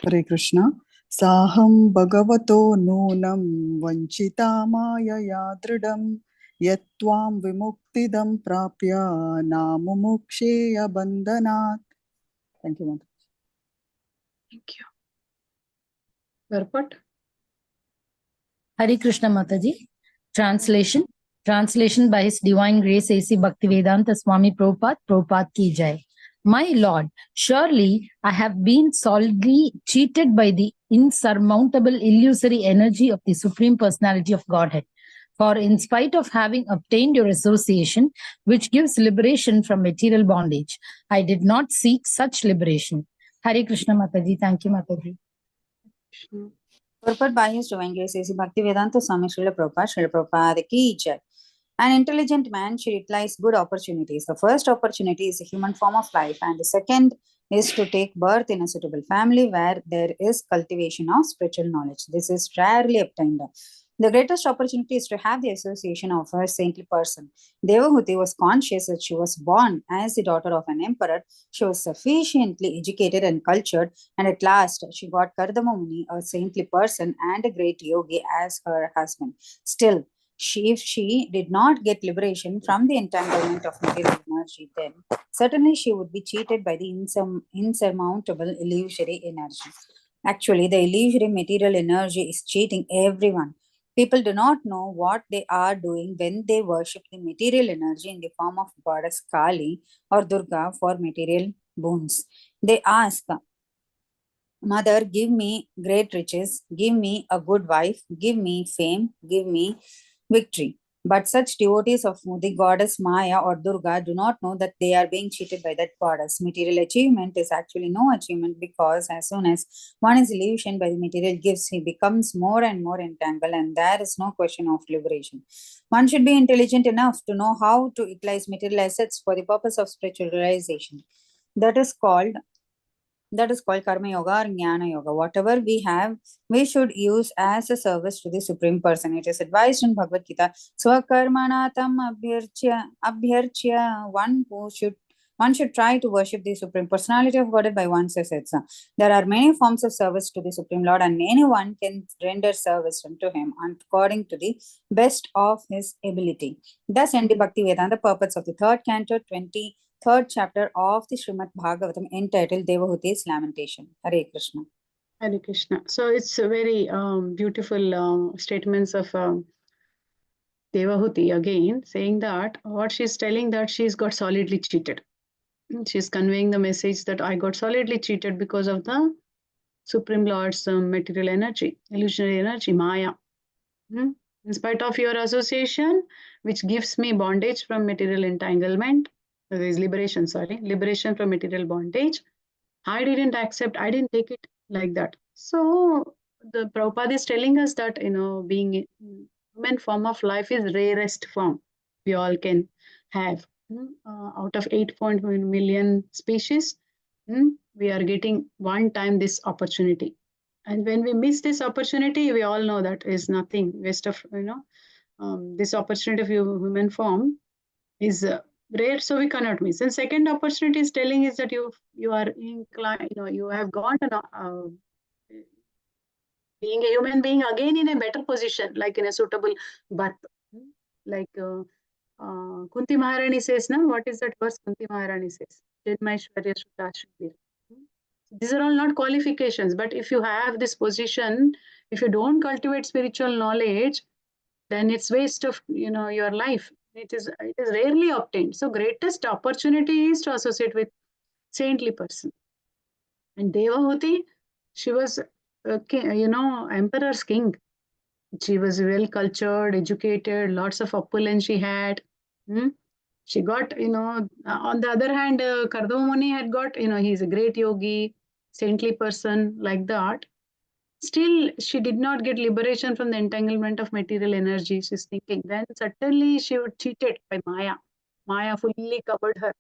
Hare Krishna. Saham bhagavato nunam vanchita maya dridam yatvam vimuktidam prapya namumuksheya bandhanat. Thank you, Mataji. Thank you. Purport. Hare Krishna Mataji. Translation by His Divine Grace A.C. Bhaktivedanta Swami Prabhupada ki jai. My Lord, surely I have been solidly cheated by the insurmountable illusory energy of the Supreme Personality of Godhead. For in spite of having obtained your association, which gives liberation from material bondage, I did not seek such liberation. Hare Krishna Mataji. Thank you, Mataji. Purport by His Divine Grace A.C. Bhaktivedanta Swami Srila Prabhupada ki jai. An intelligent man should utilize good opportunities. The first opportunity is a human form of life, and the second is to take birth in a suitable family where there is cultivation of spiritual knowledge. This is rarely obtained. The greatest opportunity is to have the association of a saintly person. Devahuti was conscious that she was born as the daughter of an emperor. She was sufficiently educated and cultured, and at last she got Kardamamuni, a saintly person and a great yogi, as her husband. Still, if she did not get liberation from the entanglement of material energy, then certainly she would be cheated by the insurmountable illusory energy. Actually, the illusory material energy is cheating everyone. People do not know what they are doing when they worship the material energy in the form of goddess Kali or Durga for material boons. They ask, Mother, give me great riches, give me a good wife, give me fame, give me victory. But such devotees of the goddess Maya or Durga do not know that they are being cheated by that goddess. Material achievement is actually no achievement, because as soon as one is illusioned by the material gifts, he becomes more and more entangled, and there is no question of liberation. One should be intelligent enough to know how to utilize material assets for the purpose of spiritual realization. That is called karma yoga or jnana yoga. Whatever we have, we should use as a service to the Supreme Person. It is advised in Bhagavad Gita, Swakarmanatam abhyarchya, one should try to worship the Supreme Personality of Godhead by one's assets. There are many forms of service to the Supreme Lord, and anyone can render service unto him according to the best of his ability. Thus, in the Bhakti Vedanta purpose of the third canto, 23rd chapter of the Srimad Bhagavatam, entitled Devahuti's Lamentation. Hare Krishna. Hare Krishna. So it's a very beautiful statements of Devahuti again, saying that what she's telling, that she's got solidly cheated. She's conveying the message that I got solidly cheated because of the Supreme Lord's material energy, illusionary energy, Maya. In spite of your association, which gives me bondage from material entanglement, there is liberation from material bondage, I didn't accept, I didn't take it like that. So the Prabhupada is telling us that, being in human form of life is rarest form we all can have. Out of 8.1 million species, we are getting one time this opportunity. And when we miss this opportunity, we all know that is nothing waste of, this opportunity of human form is rare, so we cannot miss. And second opportunity is telling is that you are inclined, you have gone to being a human being again in a better position, like in a suitable birth. Like Kunti Maharani says, now what is that verse Kunti Maharani says? Janmaishwarya Shutashribir. These are all not qualifications, but if you have this position, if you don't cultivate spiritual knowledge, then it's waste of your life. It is rarely obtained. So greatest opportunity is to associate with saintly person. And Devahuti, she was emperor's king. She was well cultured, educated, lots of opulence she had. She got, on the other hand, Kardama Muni had got, he's a great yogi, saintly person, like that. Still, she did not get liberation from the entanglement of material energy. She's thinking. Then certainly she was cheated by Maya. Maya fully covered her.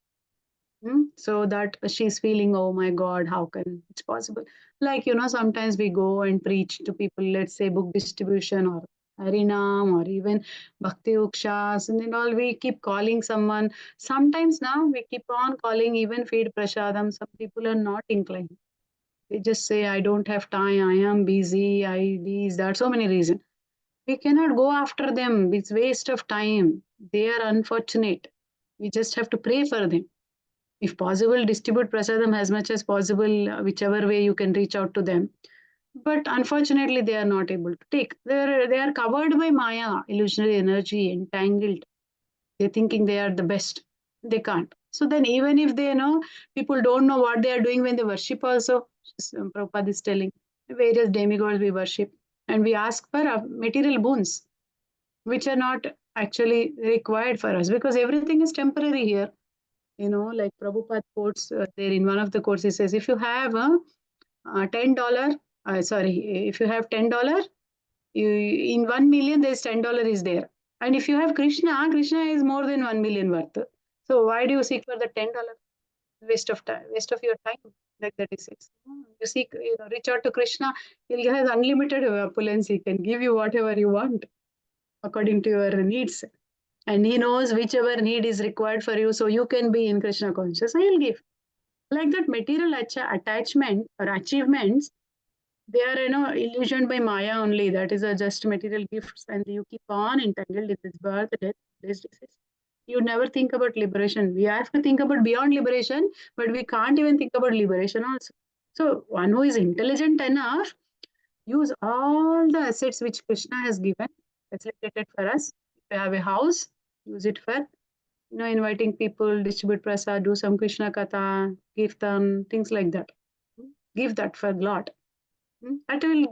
So that she's feeling, oh my God, how can it's possible? Like, sometimes we go and preach to people, let's say book distribution or Harinam or even Bhakti Ukshas, and then all we keep calling someone. Sometimes now we keep on calling even feed prasadam. Some people are not inclined. They just say, I don't have time, I am busy, that, so many reasons. We cannot go after them. It's waste of time. They are unfortunate. We just have to pray for them. If possible, distribute prasadam as much as possible, whichever way you can reach out to them. But unfortunately, they are not able to take. They are covered by Maya, illusionary energy, entangled. They're thinking they are the best. They can't. So then even if they know, people don't know what they are doing when they worship also. Prabhupada is telling, various demigods we worship. And we ask for material boons, which are not actually required for us, because everything is temporary here. Like Prabhupada quotes there in one of the quotes, he says, if you have $10, if you have $10, in 1 million, there's $10 is there. And if you have Krishna is more than 1 million worth. So why do you seek for the $10? Waste of time, waste of your time, like that he says. You seek, reach out to Krishna, he has unlimited opulence, he can give you whatever you want according to your needs. And he knows whichever need is required for you, so you can be in Krishna conscious, he'll give. Like that, material attachment or achievements, they are, illusioned by Maya only. That is just material gifts, and you keep on entangled in this birth, death, this disease. You never think about liberation. We have to think about beyond liberation, but we can't even think about liberation also. So one who is intelligent enough, use all the assets which Krishna has given facilitated for us. If you have a house, use it for inviting people, distribute prasad, do some Krishna Katha, Kirtan, things like that. Give that for Lord. That will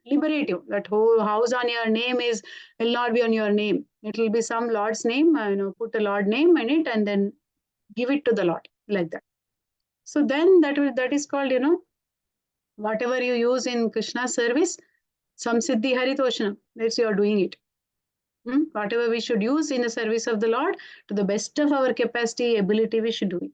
liberate you. That whole house on your name will not be on your name. It will be some Lord's name. Put the Lord name in it and then give it to the Lord like that. So then that is called whatever you use in Krishna service, Samsiddhi Haritoshna. That's you are doing it. Whatever we should use in the service of the Lord, to the best of our capacity, ability, we should do it.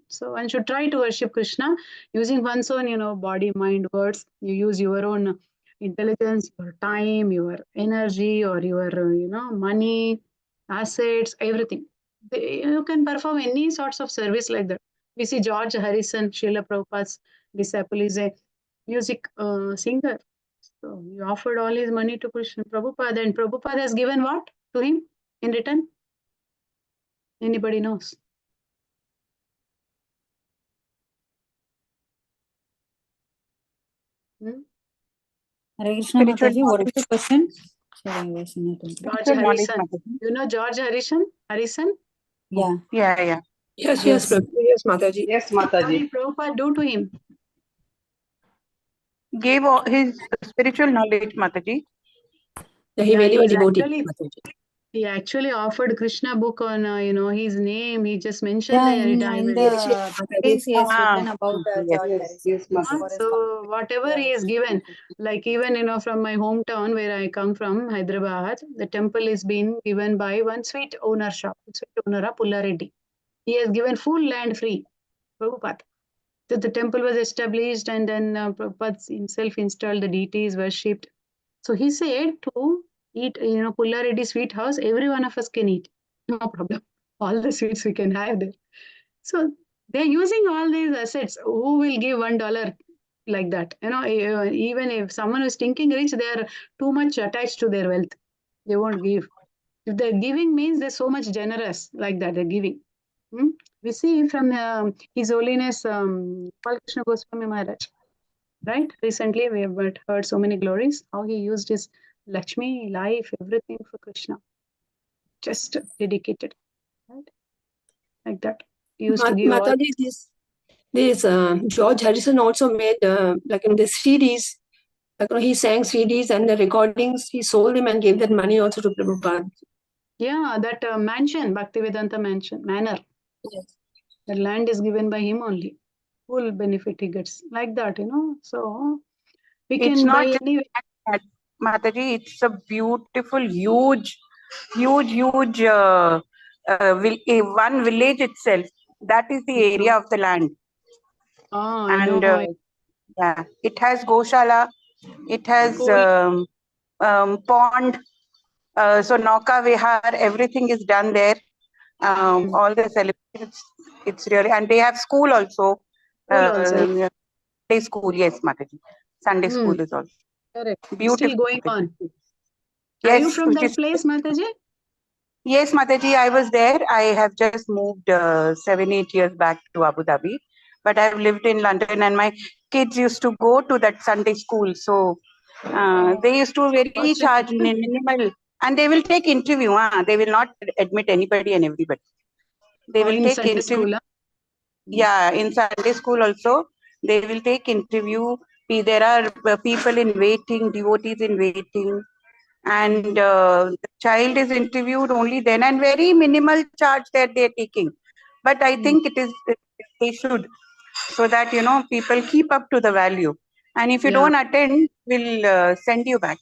So one should try to worship Krishna using one's own, body, mind, words. You use your own intelligence, your time, your energy, or your, money, assets, everything. You can perform any sorts of service like that. We see George Harrison, Srila Prabhupada's disciple, is a music singer. So he offered all his money to Krishna Prabhupada, and Prabhupada has given what to him in return? Anybody knows? Hare Krishna Mataji, what is the question? George Harrison. You know George Harrison? Yeah. Yeah. Yes, Yes. yes, Mataji. Yes, What Mataji. did Prabhupada do to him? Gave all his spiritual knowledge, Mataji. Yeah, he made him a devotee. He actually offered Krishna book on his name. He just mentioned Yeah, there. in the treatise he has written about George Harrison. Yes, Mataji. So whatever he is given, like even from my hometown where I come from, Hyderabad, the temple is being given by one sweet owner shop, sweet owner Pullareddy. He has given full land free, Prabhupada. So the temple was established, and then Prabhupada himself installed the deities, worshipped. So he said to eat, Pullareddy sweet house, every one of us can eat. No problem. All the sweets we can have there. So they're using all these assets. Who will give $1 like that? Even if someone is thinking rich, they are too much attached to their wealth. They won't give. If they're giving means they're so much generous like that, they're giving. We see from His Holiness Krishna Goswami Maharaj, right? Recently we have heard so many glories, how he used his Lakshmi, life, everything for Krishna. Just dedicated, right? Like that. He used to give all. Mataji, this George Harrison also made like in the CDs. He sang CDs and the recordings. He sold them and gave that money also to Prabhupada. Yeah, that mansion, Bhaktivedanta manor. Yes. The land is given by him only. Full benefit he gets. Like that, So we It's can not buy just any. that, Mataji. It's a beautiful, huge one village itself. That is the area of the land. Oh, I And know. yeah, it has Goshala, it has pond, so Nauka Vihar, everything is done there. All the celebrations, it's really, and they have school also. Sunday school, yes, Mataji. Sunday school is also Correct. beautiful. Still going on. Yes, Are you from which that is place, Mataji? Yes, Mataji, I was there. I have just moved 7-8 years back to Abu Dhabi, but I've lived in London, and my kids used to go to that Sunday school. So they used to very charge minimal, and they will take interview. They will not admit anybody and everybody. They will in take Sunday interview. school, Yeah, in Sunday school also, they will take interview. There are people in waiting, devotees in waiting, and the child is interviewed only then, and very minimal charge that they're taking. But I think they should, so that people keep up to the value. And if you don't attend, we'll send you back.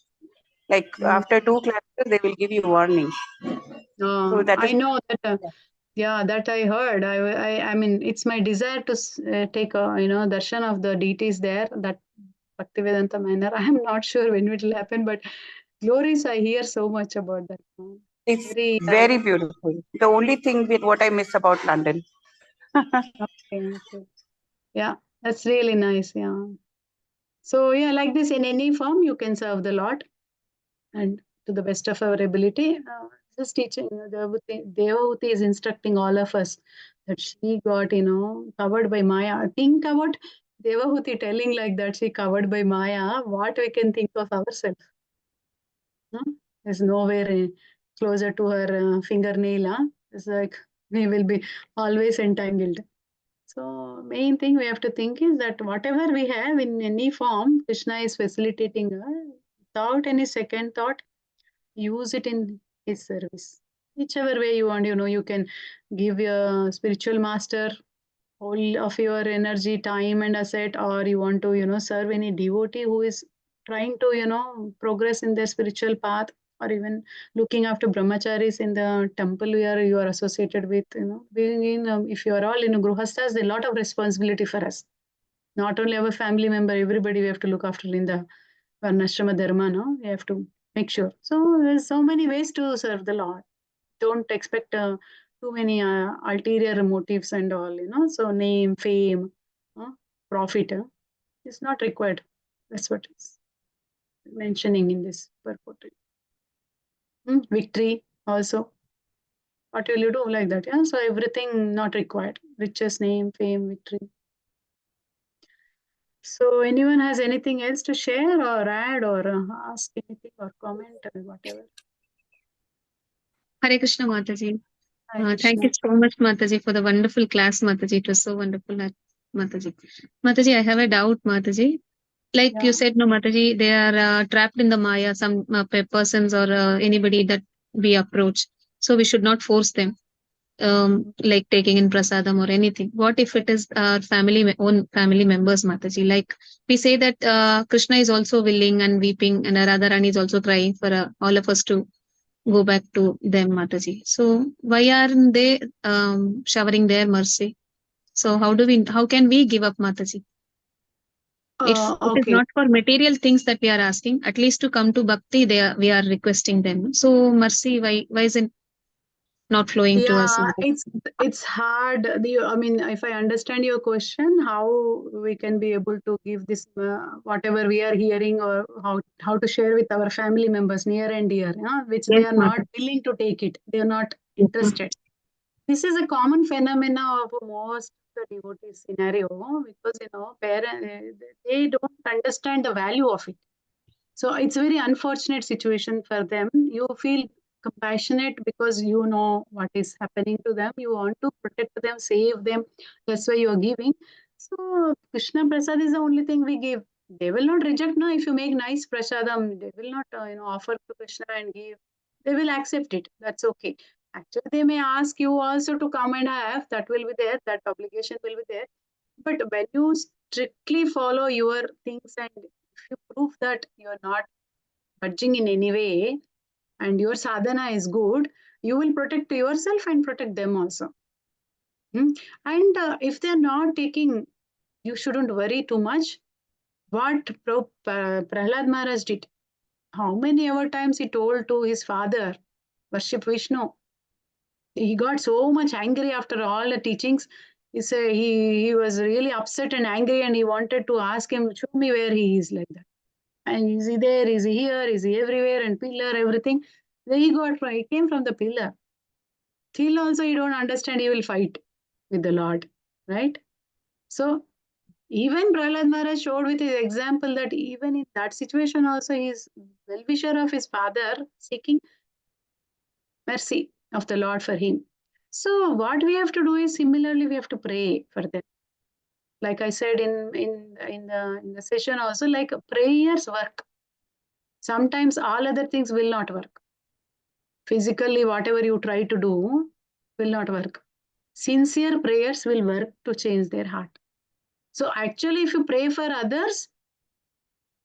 Like after 2 classes, they will give you warning. So that is. I know that. Yeah, that I heard. I mean, it's my desire to take a darshan of the deities there. That Bhaktivedanta manor. I am not sure when it will happen, but glories I hear so much about that. It's very beautiful. The only thing with what I miss about London. Okay. Yeah, that's really nice. Yeah. So yeah, like this, in any form you can serve the Lord, and to the best of our ability. Just teaching, Devahuti is instructing all of us that she got covered by Maya. Think about Devahuti telling like that she covered by Maya. What we can think of ourselves? Is nowhere closer to her fingernail. It's like we will be always entangled. So main thing we have to think is that whatever we have in any form, Krishna is facilitating without any second thought. Use it in his service. Whichever way you want, you can give your spiritual master all of your energy, time and asset, or you want to, serve any devotee who is trying to, progress in their spiritual path, or even looking after brahmacharis in the temple where you are associated with, being in, if you are all in gruhasthas, there's a lot of responsibility for us. Not only our family member, everybody we have to look after in the varnashrama dharma, no? We have to make sure. So there's so many ways to serve the Lord. Don't expect too many ulterior motives and all, So name, fame, profit is not required. That's what it's mentioning in this purport. Victory also. What will you do like that? Yeah. So everything not required. Riches, name, fame, victory. So anyone has anything else to share or add or ask anything or comment or whatever? Hare Krishna, Mataji. Hare Thank Krishna. you so much, Mataji, for the wonderful class, Mataji. It was so wonderful, Mataji. Mataji, I have a doubt, Mataji. Like Yeah. you said, no, Mataji, they are trapped in the Maya, some persons or anybody that we approach. So we should not force them, like taking in prasadam or anything. What if it is our own family members, Mataji? Like we say that Krishna is also willing and weeping, and Radharani is also crying for all of us to go back to them, Mataji. So why aren't they showering their mercy? So how can we give up, Mataji? If it is Okay. not for material things that we are asking, at least to come to bhakti, we are requesting them. So mercy, why is it not flowing to us, Yeah, Mataji? it's hard. I mean, if I understand your question, how we can be able to give this whatever we are hearing, or how to share with our family members near and dear, which Yes, they are not Mataji. willing to take it. They are not Yes, ma'am. interested. This is a common phenomena of most of the devotee scenario, because they don't understand the value of it. So it's a very unfortunate situation for them. You feel compassionate because you know what is happening to them. You want to protect them, save them. That's why you are giving. So Krishna Prasad is the only thing we give. They will not reject. No, if you make nice prasadam, they will not offer to Krishna and give. They will accept it. That's okay. Actually, they may ask you also to come and have. That will be there. That obligation will be there. But when you strictly follow your things, and if you prove that you're not budging in any way and your sadhana is good, you will protect yourself and protect them also. And if they're not taking, you shouldn't worry too much. What Prahlad Maharaj did, how many ever times he told to his father, worship Vishnu. He got so much angry after all the teachings. He was really upset and angry, and he wanted to ask him, show me where he is, like that. And is he there? Is he here? Is he everywhere? And pillar, everything. Then he came from the pillar. Till also you don't understand, he will fight with the Lord, right? So even Prahlad Maharaj showed with his example that even in that situation also he is well-wisher of his father, seeking mercy of the Lord for him. So what we have to do is similarly we have to pray for them. Like I said in the session also, like prayers work. Sometimes all other things will not work. Physically, whatever you try to do will not work. Sincere prayers will work to change their heart. So actually, if you pray for others,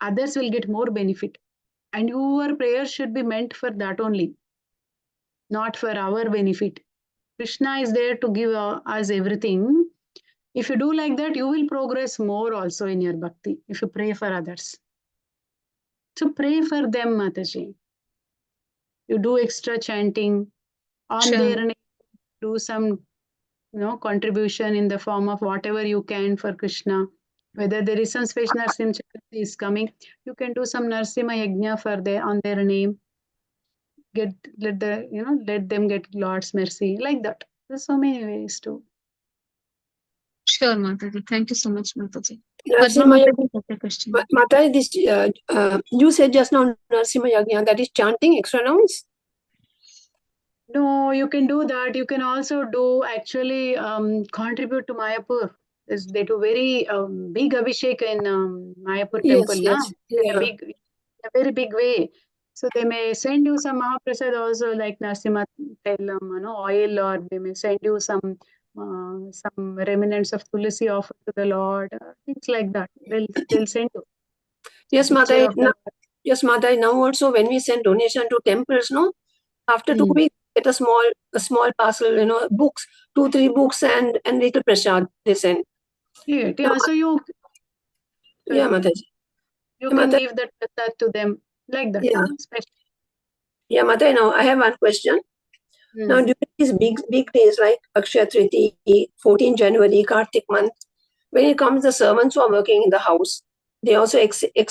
others will get more benefit. And your prayer should be meant for that only, not for our benefit. Krishna is there to give us everything. If you do like that, you will progress more also in your bhakti, if you pray for others. So pray for them, Mataji. You do extra chanting on their name, do some contribution in the form of whatever you can for Krishna. Whether there is some special Narsim Chaturthi is coming, you can do some Narsima Yajna on their name. Let them get Lord's mercy, like that. There's so many ways to. Sure, Mataji. Thank you so much, Mataji. Narasimha Padma Yagna, Mataji has a question. Mataji, this you said just now Narasimha Yagna, that is chanting extra nouns. No, you can do that. You can also do actually contribute to Mayapur. They do very big Abhishek in Mayapur temple, Yes, in a yeah. very big way. So they may send you some Mahaprasad also, like Narasimha Tailam, oil, or they may send you some remnants of Tulasi offered to the Lord, things like that. They'll send you. Yes, Picture of the Yes, Mataji. Now also when we send donation to temples, no, after 2 weeks, get a small parcel, books, 2-3 books and little prasad they send. Yeah. So you. Yeah, Mataji. You can give that to them like that. Yeah. Special. Yeah, Mataji. Now I have one question. Now during these big days like Akshaya Tritiya, 14 January, Kartik month, when it comes the servants who are working in the house, they also expect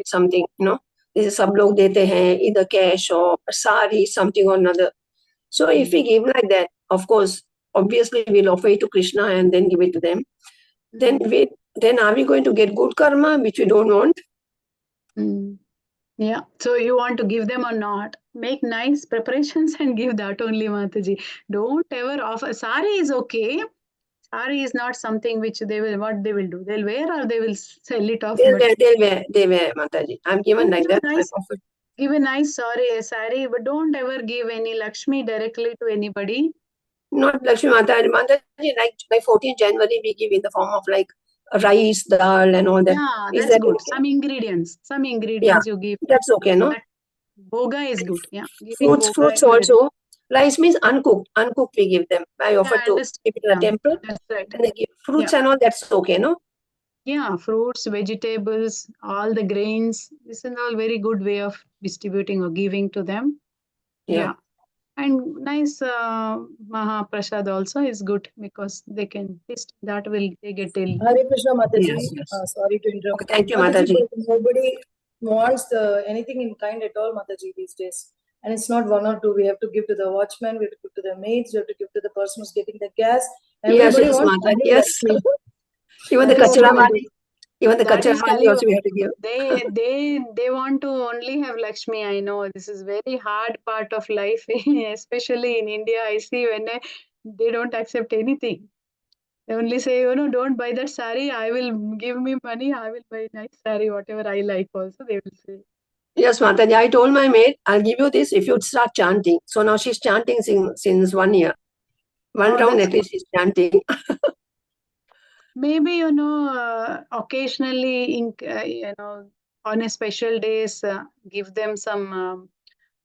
something, This is sab log dete hain, either cash or sari, something or another. So if we give like that, of course, obviously we'll offer it to Krishna and then give it to them. Then are we going to get good karma, which we don't want? Yeah. So you want to give them or not? Make nice preparations and give that only, Mataji. Don't ever offer. Sari is okay. Sari is not something which what they will do. They'll wear or they will sell it off. They wear, Mataji. I'm given like that. Give a nice sari, but don't ever give any Lakshmi directly to anybody. Not Lakshmi Mataji. Mataji, like 14 January, we give in the form of like rice, dal and all that. Yeah, Is that's that good. Okay? Some ingredients you give. That's okay, no? Bhoga is good. Yeah. Giving Fruits also. Rice means uncooked. Uncooked we give them. I offer to give it in a temple. That's right. And they give fruits and all, that's okay, no? Yeah, fruits, vegetables, all the grains. This is all very good way of distributing or giving to them. Yeah. And nice Mahaprasad also is good because they can taste. That will they get till. Hare Krishna Mataji. Yes. Sorry to interrupt. Okay, thank you, Mataji. Nobody wants anything in kind at all, Mataji, these days. And it's not one or two. We have to give to the watchman, we have to give to the maids, we have to give to the person who's getting the gas. Everybody wants Mataji. Yes. Even the Kacharamani also we have to give. They want to only have Lakshmi. I know this is very hard part of life, especially in India. I see when they don't accept anything. They only say, don't buy that sari. I will give me money. I will buy nice sari, whatever I like. Also, they will say. Yes, Mataji. I told my maid, I'll give you this if you start chanting. So now she's chanting since 1 year. One round at least she's chanting. Maybe, occasionally, on a special days, give them some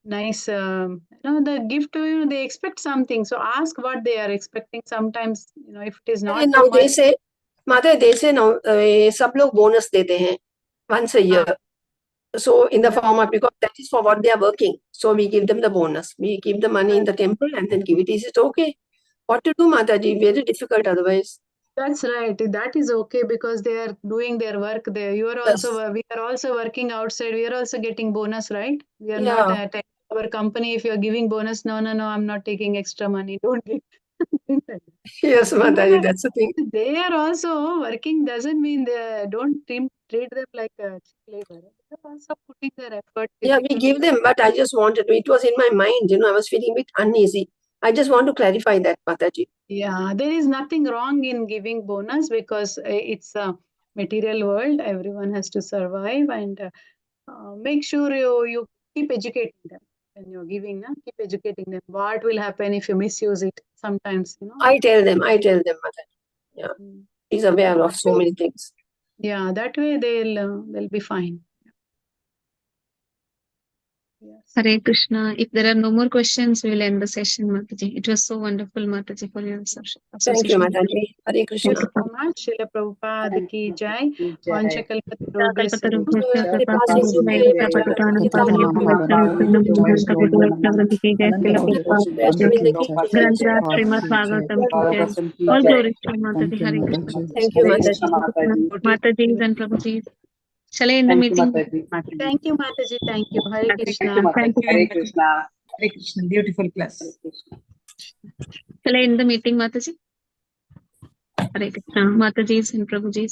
nice, the gift, they expect something. So ask what they are expecting. Sometimes, if it is not now too much. they say, Mother, they say now, sab log bonus dete hain once a year. So in the form of, because that is for what they are working. So we give them the bonus. We give the money in the temple and then give it. Is it okay? What to do, Mataji? Very difficult otherwise. That's right. That is okay because they are doing their work there. We are also working outside. We are also getting bonus, right? We are not at our company. If you are giving bonus, no, I'm not taking extra money. Don't give. Yes, Mataji, that's the thing. They are also working. Doesn't mean they don't treat them like a labor. They are also putting their effort. Yeah, we give them, but I just wanted to. It was in my mind, I was feeling a bit uneasy. I just want to clarify that, Mataji. Yeah, there is nothing wrong in giving bonus because it's a material world. Everyone has to survive and make sure you keep educating them when you're giving. Keep educating them. What will happen if you misuse it? Sometimes, I tell them, Mataji. Yeah, he's aware of so many things. Yeah, that way they'll be fine. Yes. Hare Krishna. If there are no more questions, we will end the session, Mataji. It was so wonderful, Mataji, for your association. Thank you, Mataji. Hare Krishna. Thank you so much. Srila Prabhupada ki jai. Granthra Srimad Bhagavatam ki jai. All glories to Mataji. Hare Krishna. Thank you, Mataji. Mataji and Prabhuji. Shall I end the meeting? Thank you, Mataji. Thank you. Hare Krishna. Thank you. Hare Krishna. Hare Krishna. Beautiful class. Shall I end the meeting, Mataji? Hare Krishna. Mataji and Prabhuji.